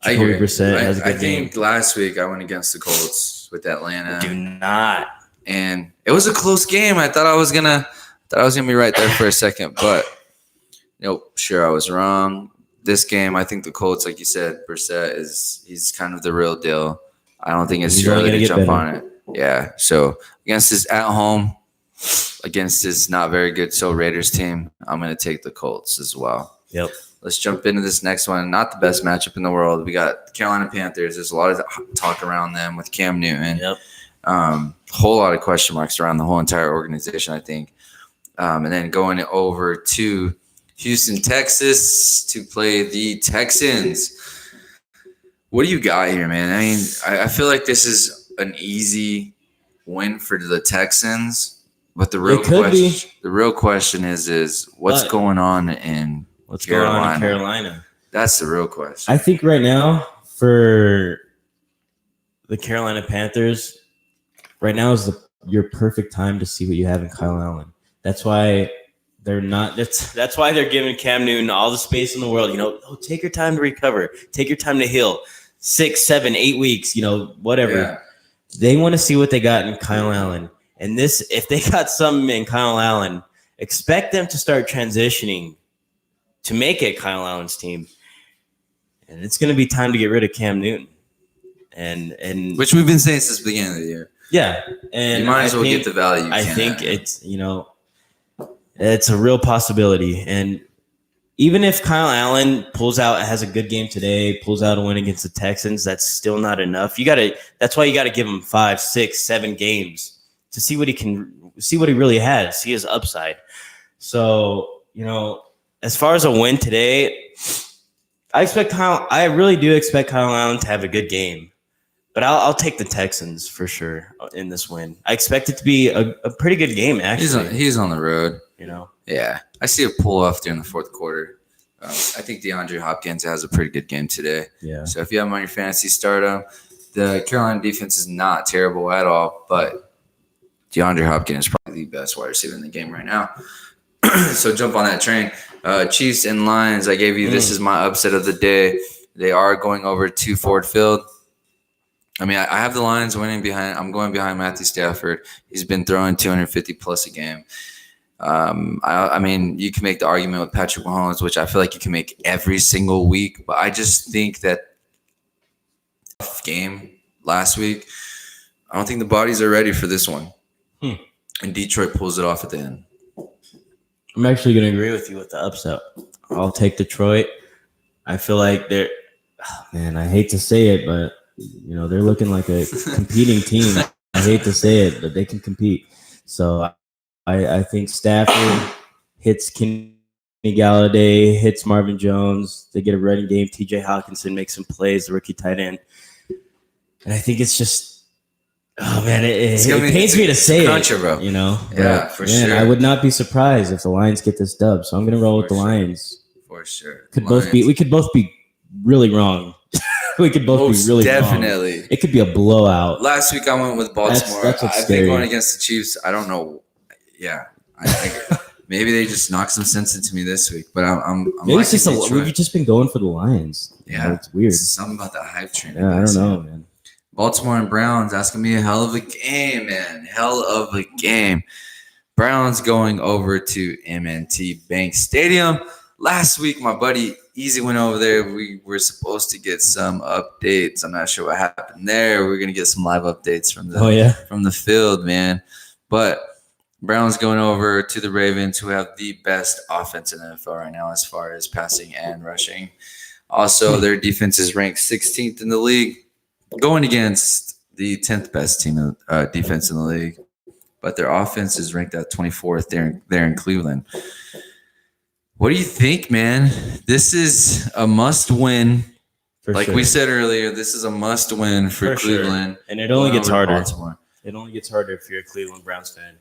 Jacoby Brissett has a good game. I think last week I went against the Colts with Atlanta. Do not. And it was a close game. I thought I was gonna be right there for a second, but sure I was wrong. This game, I think the Colts, like you said, Brissett he's kind of the real deal. I don't think it's too early to jump on it. Yeah. So against this at home, against this not very good Raiders team, I'm going to take the Colts as well. Yep. Let's jump into this next one. Not the best matchup in the world. We got the Carolina Panthers. There's a lot of talk around them with Cam Newton. Yep. Whole lot of question marks around the whole entire organization, I think. And then going over to Houston, Texas to play the Texans. What do you got here, man? I mean, I feel like this is an easy win for the Texans, but the real question is what's going on in Carolina? That's the real question. I think right now for the Carolina Panthers, right now is your perfect time to see what you have in Kyle Allen. That's why they're not. That's why they're giving Cam Newton all the space in the world. Take your time to recover. Take your time to heal. 6, 7, 8 weeks. Whatever. Yeah. They want to see what they got in Kyle Allen. And if they got something in Kyle Allen, expect them to start transitioning to make it Kyle Allen's team. And it's going to be time to get rid of Cam Newton. And which we've been saying since the beginning of the year. Yeah. And you might as well get the value. I think it's, it's a real possibility. And even if Kyle Allen pulls out, has a good game today, pulls out a win against the Texans, that's still not enough. That's why you got to give him 5, 6, 7 games to see what he really has, see his upside. So, as far as a win today, I really do expect Kyle Allen to have a good game, but I'll take the Texans for sure in this win. I expect it to be a pretty good game, actually. He's on the road. Yeah, I see a pull off during the fourth quarter. I think DeAndre Hopkins has a pretty good game today. Yeah. So if you have him on your fantasy stardom, the Carolina defense is not terrible at all, but DeAndre Hopkins is probably the best wide receiver in the game right now. So jump on that train. Chiefs and Lions, I gave you this is my upset of the day. They are going over to Ford Field. I mean, I have the Lions winning behind. I'm going behind Matthew Stafford. He's been throwing 250 plus a game. I mean, you can make the argument with Patrick Mahomes, which I feel like you can make every single week. But I just think that game last week, I don't think the bodies are ready for this one. And Detroit pulls it off at the end. I'm actually going to agree with you with the upset. I'll take Detroit. I feel like I hate to say it, but they're looking like a competing team. I hate to say it, but they can compete. So I think Stafford hits Kenny Galladay, hits Marvin Jones. They get a running game. TJ Hawkinson makes some plays, the rookie tight end. And I think it's just, it pains me to say it, bro. Yeah, for sure. I would not be surprised if the Lions get this dub. So I'm going to roll with the Lions. For sure. We could both be really wrong. We could both be really definitely wrong. It could be a blowout. Last week I went with Baltimore. I've been going against the Chiefs. I don't know. Yeah, maybe they just knocked some sense into me this week. But I'm maybe it's just we've just been going for the Lions. Yeah, it's weird. It's something about that hype train. Yeah, I don't know, man. Baltimore and Browns. That's gonna be a hell of a game, man. Hell of a game. Browns going over to M&T Bank Stadium. Last week, my buddy Easy went over there. We were supposed to get some updates. I'm not sure what happened there. We're gonna get some live updates from the field, man. But Browns going over to the Ravens, who have the best offense in the NFL right now as far as passing and rushing. Also, their defense is ranked 16th in the league, going against the 10th best team defense in the league. But their offense is ranked at 24th there in Cleveland. What do you think, man? This is a must-win. We said earlier, this is a must-win for Cleveland. Sure. And it only gets harder. Baltimore. It only gets harder if you're a Cleveland Browns fan.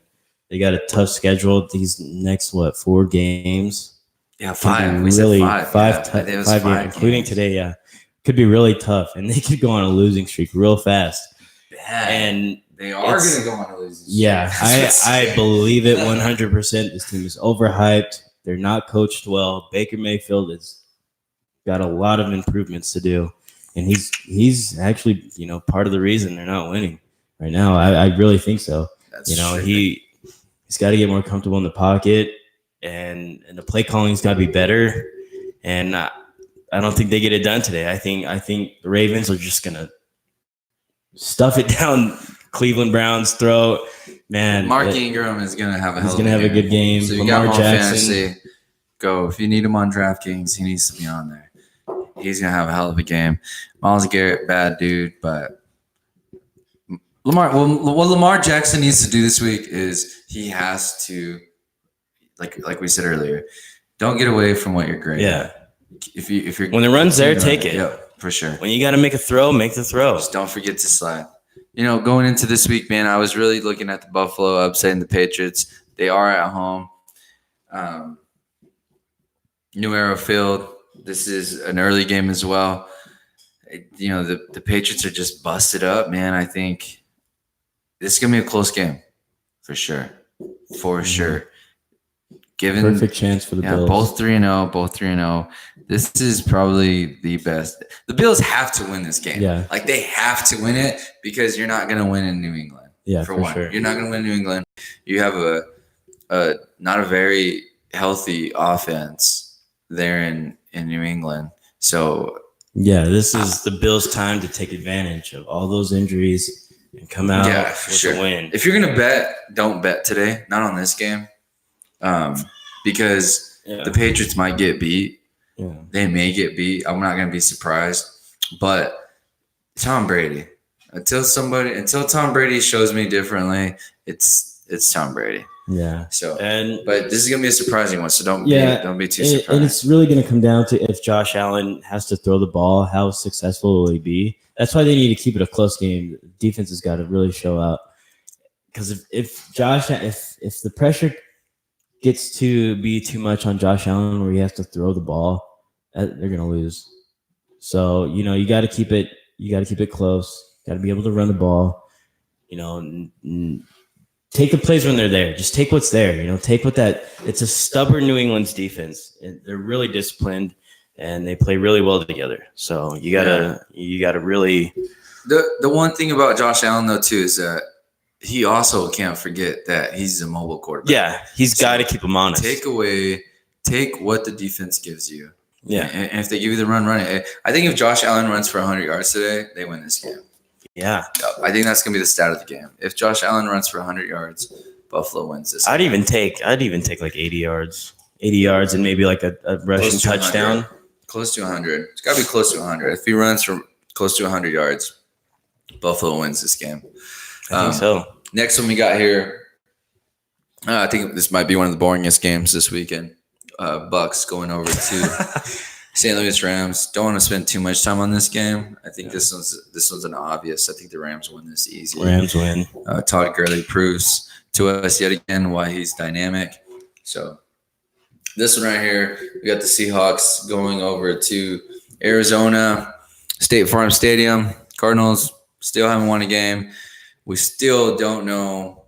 They got a tough schedule. These next 4 games? Yeah, 5. We said 5. Five games, including today. Yeah, could be really tough, and they could go on a losing streak real fast. Yeah, and they are going to go on a losing streak. Yeah, I believe it 100%. This team is overhyped. They're not coached well. Baker Mayfield has got a lot of improvements to do, and he's actually part of the reason they're not winning right now. I really think so. That's true. He's got to get more comfortable in the pocket, and the play calling's got to be better. And I don't think they get it done today. I think the Ravens are just gonna stuff it down Cleveland Browns' throat. Man, Mark Ingram is gonna have a good game. So you got him on fantasy. Go if you need him on DraftKings. He needs to be on there. He's gonna have a hell of a game. Myles Garrett, bad dude, but What Lamar Jackson needs to do this week is he has to, like we said earlier, don't get away from what you're great at. If you're when the run's there, take it. Yeah, for sure. When you got to make a throw, make the throw. Just don't forget to slide. Going into this week, man, I was really looking at the Buffalo upsetting the Patriots. They are at home. New Arrow Field. This is an early game as well. The Patriots are just busted up, man. I think this is going to be a close game for sure. For sure. Given perfect chance for the Bills. Both 3-0. This is probably the best. The Bills have to win this game. Yeah. Like they have to win it because you're not going to win in New England. Yeah, for one. Sure. You're not going to win in New England. You have a not a very healthy offense there in New England. So yeah, this is the Bills' time to take advantage of all those injuries and come out with a win. If you're gonna bet, don't bet today. Not on this game, because the Patriots might get beat. Yeah. They may get beat. I'm not gonna be surprised. But Tom Brady, until Tom Brady shows me differently, it's Tom Brady. Yeah. So, but this is gonna be a surprising one. So don't be too surprised. And it's really gonna come down to if Josh Allen has to throw the ball, how successful will he be? That's why they need to keep it a close game. Defense has got to really show out. Because if the pressure gets to be too much on Josh Allen, where he has to throw the ball, they're gonna lose. So you got to keep it. You got to keep it close. Got to be able to run the ball. Take the plays when they're there. Just take what's there. Take what it's a stubborn New England's defense. And they're really disciplined and they play really well together. So you gotta really. The one thing about Josh Allen though too is that he also can't forget that he's a mobile quarterback. Yeah, he's got to keep him honest. Take what the defense gives you. Yeah, and if they give you the run it. I think if Josh Allen runs for 100 yards today, they win this game. Yeah. I think that's going to be the stat of the game. If Josh Allen runs for 100 yards, Buffalo wins this I'd game. even take like 80 yards. 80 yards and maybe like a rushing touchdown. Close to 100. It's got to be close to 100. If he runs for close to 100 yards, Buffalo wins this game. I think so. Next one we got here, I think this might be one of the boringest games this weekend. Bucks going over to St. Louis Rams. Don't want to spend too much time on this game. I think this one's an obvious. I think the Rams win this easily. Rams win. Todd Gurley proves to us yet again why he's dynamic. So this one right here, we got the Seahawks going over to Arizona State Farm Stadium. Cardinals still haven't won a game. We still don't know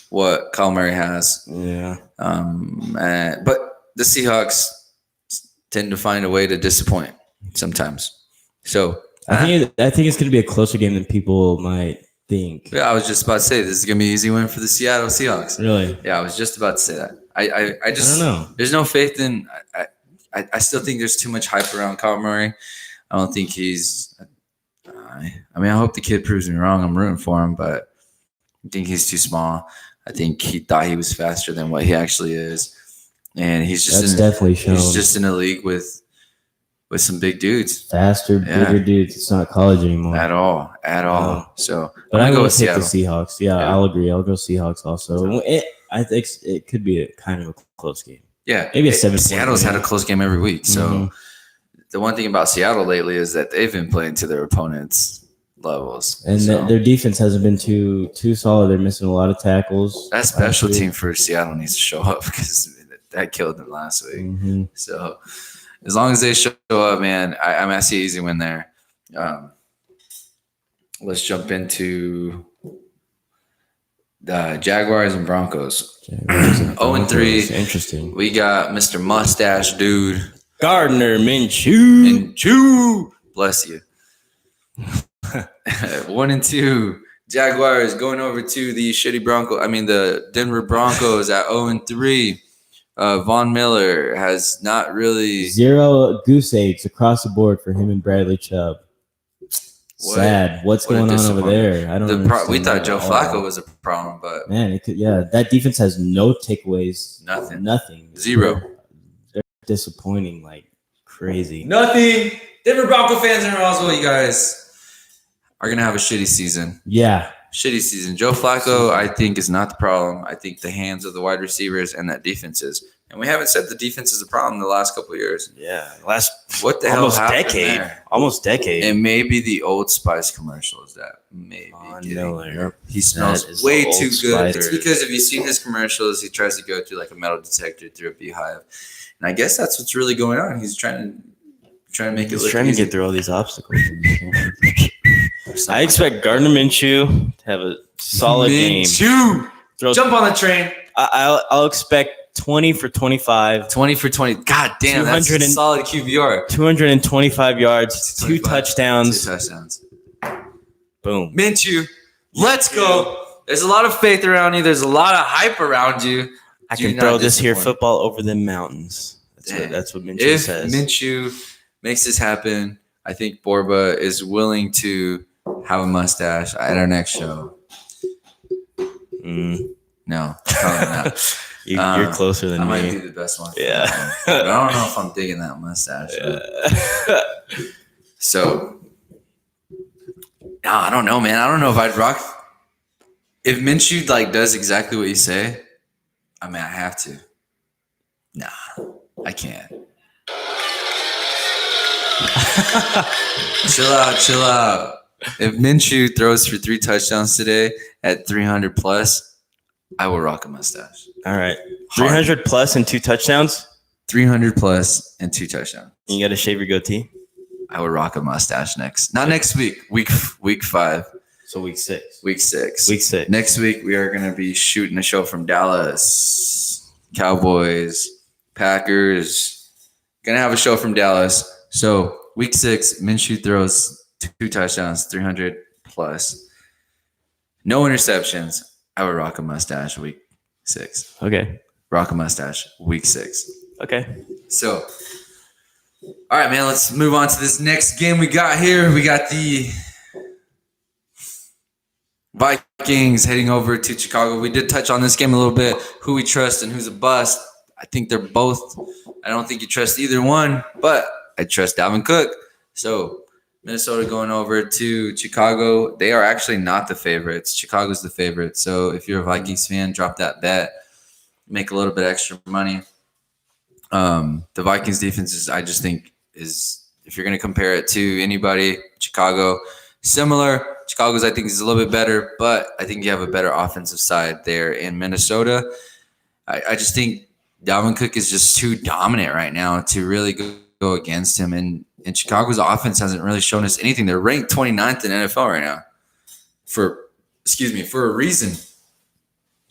what Kyle Murray has. Yeah. But the Seahawks tend to find a way to disappoint sometimes. So I think it's going to be a closer game than people might think. Yeah, I was just about to say this is going to be an easy win for the Seattle Seahawks. Really? Yeah, I was just about to say that. I just don't know. There's no faith in. I still think there's too much hype around Kyle Murray. I don't think he's. I hope the kid proves me wrong. I'm rooting for him, but I think he's too small. I think he thought he was faster than what he actually is, and he's just definitely shown. He's just in a league with some big dudes, faster, bigger dudes. It's not college anymore at all. So, but I'm going to take the Seahawks. Yeah, I'll agree. I'll go Seahawks also. I think it could be a kind of a close game. Yeah, maybe a 7. Seattle's had a close game every week, so. The one thing about Seattle lately is that they've been playing to their opponents' levels. And their defense hasn't been too solid. They're missing a lot of tackles. That special team for Seattle needs to show up because that killed them last week. Mm-hmm. So as long as they show up, man, I see an easy win there. Let's jump into the Jaguars and Broncos. 0-3. Interesting. We got Mr. Mustache Dude. Gardner Minshew. Bless you. 1-2. Jaguars going over to the the Denver Broncos at 0-3. Von Miller has not really 0 goose eggs across the board for him and Bradley Chubb. Sad. What's going on over there? I don't know. We thought Joe Flacco was a problem, but man, that defense has no takeaways. Nothing. 0. They're disappointing like crazy. Nothing. Denver Bronco fans in Roswell, you guys. are going to have a shitty season. Yeah. Shitty season. Joe Flacco, I think, is not the problem. I think the hands of the wide receivers and that defense is. And we haven't said the defense is a problem the last couple of years. Yeah. What the hell happened there? Almost decade. And maybe the Old Spice commercial is that. Maybe. He smells way too good. It's because if you've seen his commercials, he tries to go through like a metal detector through a beehive. And I guess that's what's really going on. He's trying to make it look trying easy. to get through all these obstacles. I expect Gardner Minshew to have a solid game. Jump on the train. I'll expect 20 for 25. 20 for 20. God damn, that's a solid QBR. 225 yards, 2 touchdowns. 2 touchdowns. Boom. Minshew, let's go. There's a lot of faith around you. There's a lot of hype around you. I can throw this here football over the mountains. That's what Minshew says. If Minshew makes this happen, I think Borba is willing to have a mustache at our next show. No, probably not. You're closer than me. I might be the best one. Yeah. But I don't know if I'm digging that mustache. Yeah. So, no, I don't know, man. I don't know if I'd rock. If Minshew does exactly what you say, I mean, I have to. Nah, I can't. Chill out. If Minshew throws for 3 touchdowns today at 300 plus, I will rock a mustache. All right. 300 plus and 2 touchdowns? 300 plus and 2 touchdowns. You got to shave your goatee? I would rock a mustache not next week. Week 5. So week 6. Week 6. Week 6. Next week, we are going to be shooting a show from Dallas. Cowboys, Packers. Going to have a show from Dallas. So week 6, Minshew throws 2 touchdowns, 300 plus. No interceptions. I would rock a mustache week 6. Okay. Rock a mustache week 6. Okay. So, all right, man, let's move on to this next game we got here. We got the Vikings heading over to Chicago. We did touch on this game a little bit, who we trust and who's a bust. I think they're both. I don't think you trust either one, but I trust Dalvin Cook. So, Minnesota going over to Chicago. They are actually not the favorites. Chicago's the favorite. So if you're a Vikings fan, drop that bet. Make a little bit extra money. The Vikings defense is, I just think, is, if you're going to compare it to anybody, Chicago, similar. Chicago's, I think, is a little bit better, but I think you have a better offensive side there in Minnesota. I just think Dalvin Cook is just too dominant right now to really go against him. And Chicago's offense hasn't really shown us anything. They're ranked 29th in NFL right now for a reason.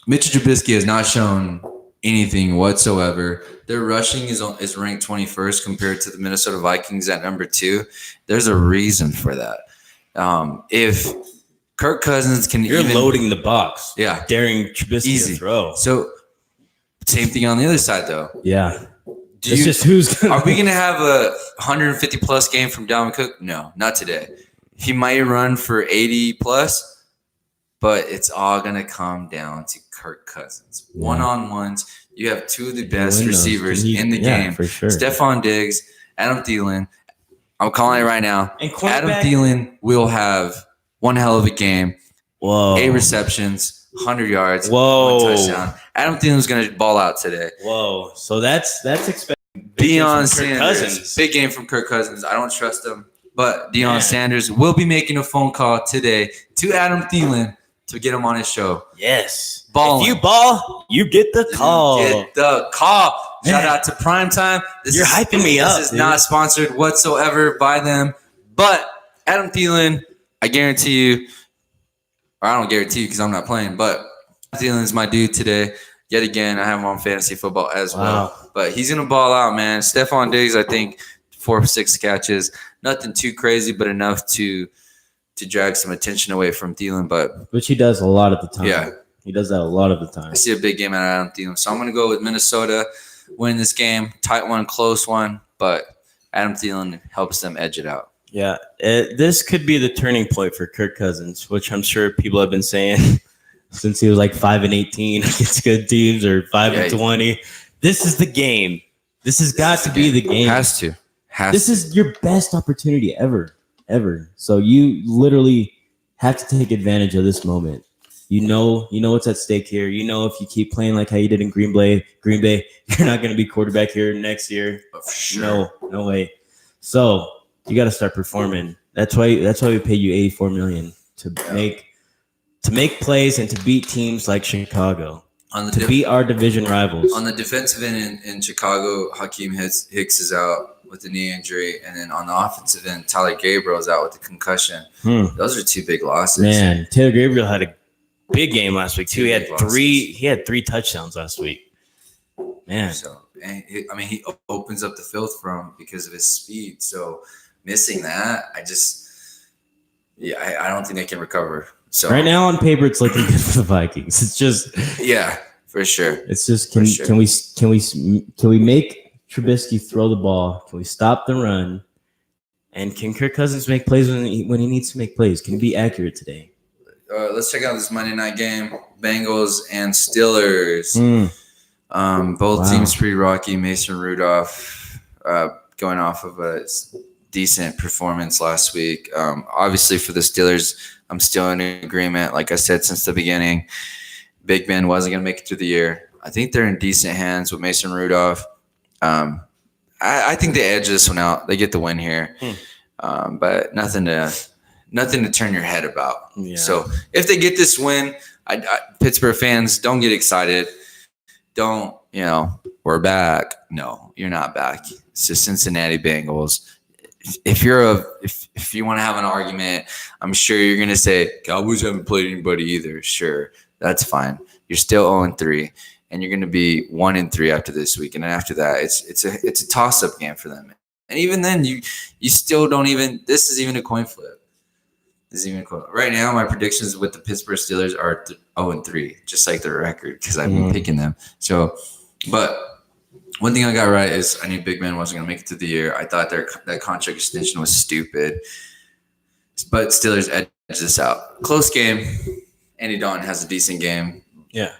Mitchell Trubisky has not shown anything whatsoever. Their rushing is ranked 21st compared to the Minnesota Vikings at number 2. There's a reason for that. If Kirk Cousins can loading the box. Yeah. Daring Trubisky to throw. So same thing on the other side though. Yeah. It's just who's are we going to have a 150 plus game from Dalvin Cook? No, not today. He might run for 80 plus, but it's all going to come down to Kirk Cousins. Yeah. One-on-ones. You have 2 of the best receivers in the game. For sure. Stephon Diggs, Adam Thielen. I'm calling it right now. And Adam Thielen will have one hell of a game. Whoa. 8 receptions, 100 yards, Whoa. 1 touchdown. Adam Thielen's going to ball out today. Whoa. So that's expected. Deion Sanders. Big game from Kirk Cousins. I don't trust him. But Deion Sanders will be making a phone call today to Adam Thielen to get him on his show. Yes. Balling. If you ball, you get the call. Shout out to Primetime. You're hyping me up. This is not sponsored whatsoever by them. But Adam Thielen, I guarantee you, or I don't guarantee you because I'm not playing, but Thielen is my dude today. Yet again, I have him on fantasy football as well. But he's going to ball out, man. Stephon Diggs, I think, 4 or 6 catches. Nothing too crazy, but enough to drag some attention away from Thielen. Which he does a lot of the time. Yeah. He does that a lot of the time. I see a big game out of Adam Thielen. So I'm going to go with Minnesota, win this game. Tight one, close one. But Adam Thielen helps them edge it out. Yeah. This could be the turning point for Kirk Cousins, which I'm sure people have been saying since he was like 5-18 against good teams or 5-20. This is the game. This has got to be the game. Has to. This is your best opportunity ever. So you literally have to take advantage of this moment. You know what's at stake here. You know, if you keep playing like how you did in Green Bay, you're not going to be quarterback here next year. Oh, for sure. No way. So you got to start performing. That's why we pay you $84 million to make plays and to beat teams like Chicago, to beat our division rivals. On the defensive end in Chicago, Hakeem Hicks is out with the knee injury, and then on the offensive end, Tyler Gabriel is out with the concussion. Those are 2 big losses. Man, Taylor Gabriel had a big game last week too. He had 3 touchdowns last week. Man, so he opens up the field for him because of his speed. So missing that, I don't think they can recover. So right now on paper, it's looking good for the Vikings. It's just for sure. It's just can we make Trubisky throw the ball? Can we stop the run? And can Kirk Cousins make plays when he needs to make plays? Can he be accurate today? Let's check out this Monday night game: Bengals and Steelers. Both teams pretty rocky. Mason Rudolph going off of a decent performance last week. Obviously, for the Steelers, I'm still in agreement. Like I said since the beginning, Big Ben wasn't going to make it through the year. I think they're in decent hands with Mason Rudolph. I think they edge this one out. They get the win here, but nothing to turn your head about. Yeah. So if they get this win, Pittsburgh fans, don't get excited. Don't, we're back. No, you're not back. It's the Cincinnati Bengals. If you want to have an argument, I'm sure you're going to say Cowboys haven't played anybody either. Sure, that's fine. You're still 0-3, and you're going to be 1-3 after this week. And then after that, it's a toss-up game for them. And even then, you still don't even. This is even a coin flip. Right now, my predictions with the Pittsburgh Steelers are 0-3, just like their record, because I've been picking them. So, but one thing I got right is I knew Big Ben wasn't going to make it through the year. I thought that contract extension was stupid. But Steelers edged this out. Close game. Andy Dalton has a decent game. Yeah.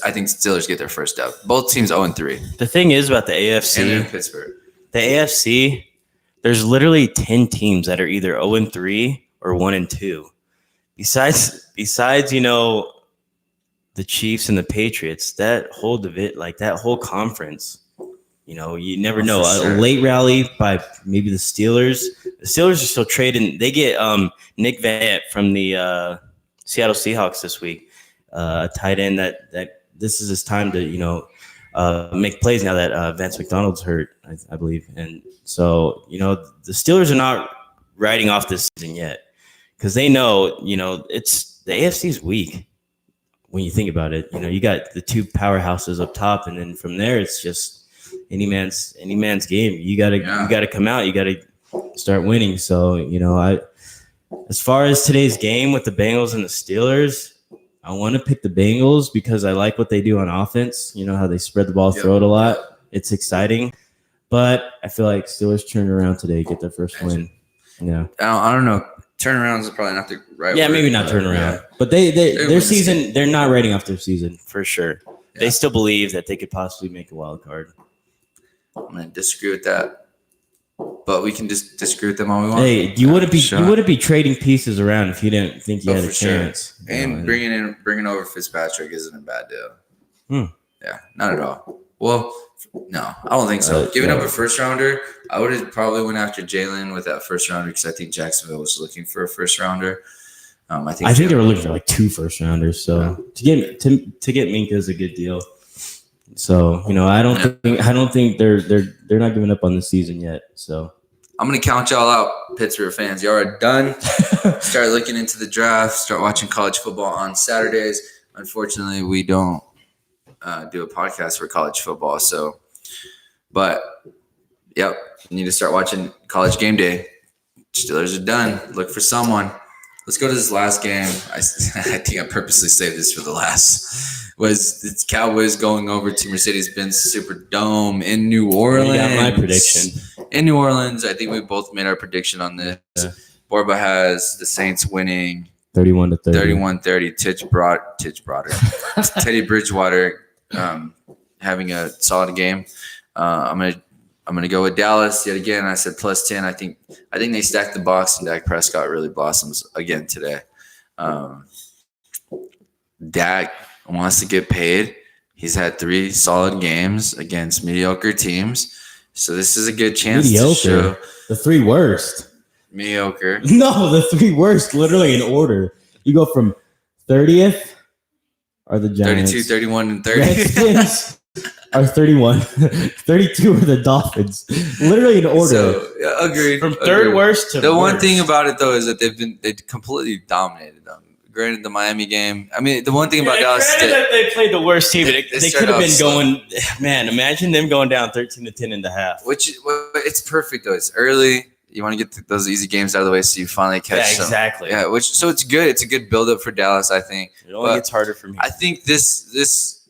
I think Steelers get their first dub. Both teams 0-3. The thing is about the AFC. And then Pittsburgh. The AFC, there's literally 10 teams that are either 0-3 or 1-2. Besides, the Chiefs and the Patriots, that whole that whole conference, you never know. Sure. A late rally by maybe the Steelers. The Steelers are still trading. They get Nick Van from the Seattle Seahawks this week, a tight end that this is his time to make plays now that Vance McDonald's hurt, I believe. And so the Steelers are not riding off this season yet because they know it's the AFC's weak. When you think about it, you got the 2 powerhouses up top, and then from there it's just any man's game. You gotta come out. You gotta start winning. So as far as today's game with the Bengals and the Steelers, I want to pick the Bengals because I like what they do on offense. You know how they spread the ball, throw it a lot. It's exciting, but I feel like Steelers turn around today, get their first win. Yeah, I don't know. Turnarounds is probably not the right word. Yeah, maybe not turn around. Yeah. But their season, they're not writing off their season for sure. Yeah. They still believe that they could possibly make a wild card. I'm going to disagree with that. But we can just disagree with them all we want. Hey, you wouldn't be trading pieces around if you didn't think you had a chance. Sure. And bringing over Fitzpatrick isn't a bad deal. Yeah, not at all. Well, no, I don't think so. Giving up a first rounder, I would have probably went after Jalen with that first rounder because I think Jacksonville was looking for a first rounder. I think they were looking for like 2 first rounders. So to get Minkah is a good deal. So I don't think they're not giving up on the season yet. So I'm gonna count y'all out, Pittsburgh fans. Y'all are done. Start looking into the draft. Start watching college football on Saturdays. Unfortunately, we don't do a podcast for college football. So, but you need to start watching College Game Day. Steelers are done. Look for someone. Let's go to this last game. I think I purposely saved this for the last. It's Cowboys going over to Mercedes-Benz Superdome in New Orleans. You got my prediction. In New Orleans, I think we both made our prediction on this. Yeah. Borba has the Saints winning 31-30. 31-30. Teddy Bridgewater having a solid game. I'm gonna go with Dallas yet again. I said +10. I think they stacked the box, and Dak Prescott really blossoms again today. Dak wants to get paid. He's had 3 solid games against mediocre teams. So this is a good chance to show. The 3 worst. Mediocre. No, the 3 worst, literally in order. You go from 30th are the Giants. 32, 31, and 30. Redskins are 31. 32 are the Dolphins. Literally in order. So, yeah, agreed. From third worst to the worst. one thing about it, though, is that they completely dominated them. Granted, the Miami game. I mean, the one thing about Dallas State, that they played the worst team. They could have been going. Man, imagine them going down 13-10 in the half. Which it's perfect though. It's early. You want to get those easy games out of the way, so you finally catch them. Exactly. Yeah, so it's good. It's a good build up for Dallas, I think. It only gets harder from here. I think this.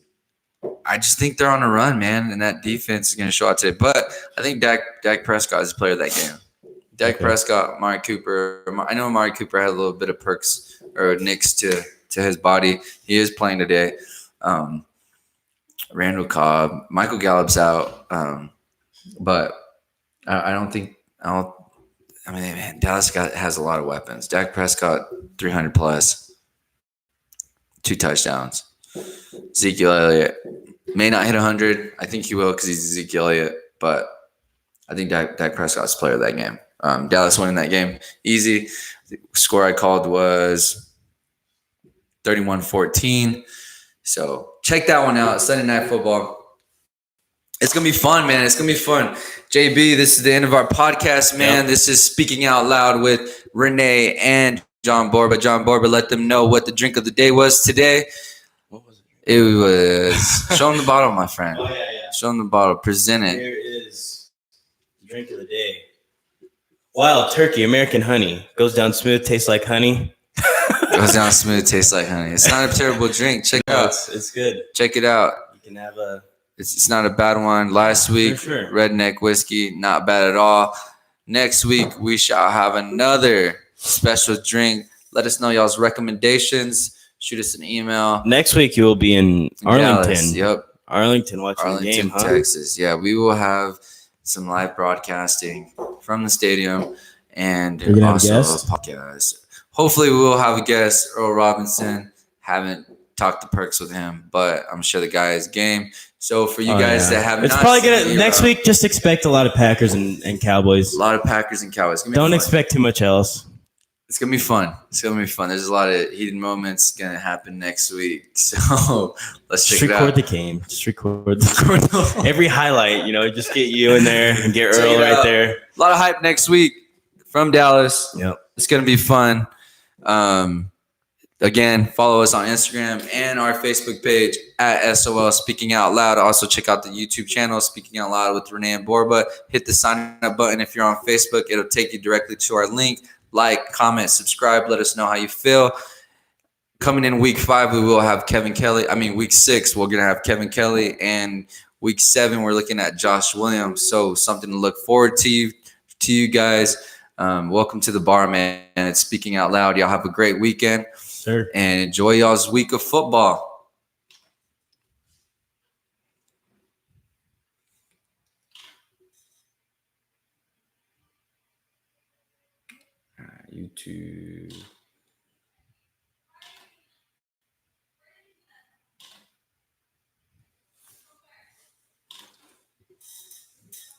I just think they're on a run, man, and that defense is going to show out today. But I think Dak Prescott is the player of that game. Dak Prescott, Amari Cooper. I know Amari Cooper had a little bit of perks or nicks to his body. He is playing today. Randall Cobb, Michael Gallup's out, but I don't think. I mean, man, Dallas has a lot of weapons. Dak Prescott, 300 plus, 2 touchdowns. Ezekiel Elliott may not hit 100. I think he will because he's Ezekiel Elliott, but I think Dak Prescott's player of that game. Dallas winning that game easy. The score I called was 31-14. So check that one out. Sunday Night Football. It's going to be fun, man. It's going to be fun. JB, this is the end of our podcast, man. Yep. This is Speaking Out Loud with Renee and John Borba. John Borba, let them know what the drink of the day was today. What was it? It was – show them the bottle, my friend. Oh, yeah. Show them the bottle. Present it. Here is the drink of the day. Wild Turkey, American honey. Goes down smooth, tastes like honey. Goes down smooth, tastes like honey. It's not a terrible drink. Check it out. It's good. Check it out. You can have a... It's not a bad one. Last week, Redneck Whiskey, not bad at all. Next week, we shall have another special drink. Let us know y'all's recommendations. Shoot us an email. Next week, you will be in Arlington. Dallas, yep. Watching the game, huh? Texas. Yeah, we will have some live broadcasting from the stadium and also a podcast. Hopefully, we will have a guest, Earl Robinson. Haven't talked to Perks with him, but I'm sure the guy is game. So for you guys that have it's probably gonna next week, just expect a lot of Packers and Cowboys. A lot of Packers and Cowboys. Don't expect too much else. It's gonna be fun. There's a lot of heated moments gonna happen next week. So let's check it out. Record the game. Just record every highlight. Just get you in there and get Earl right there. A lot of hype next week from Dallas. Yep. It's gonna be fun. Again, follow us on Instagram and our Facebook page at SOL Speaking Out Loud. Also, check out the YouTube channel, Speaking Out Loud with Renee and Borba. Hit the sign up button if you're on Facebook. It'll take you directly to our link. Like, comment, subscribe. Let us know how you feel. Coming in week 5, we will have Kevin Kelly. Week 6, we're going to have Kevin Kelly. And week 7, we're looking at Josh Williams. So something to look forward to you guys. Welcome to the bar, man. It's Speaking Out Loud. Y'all have a great weekend. Sure. And enjoy y'all's week of football. YouTube.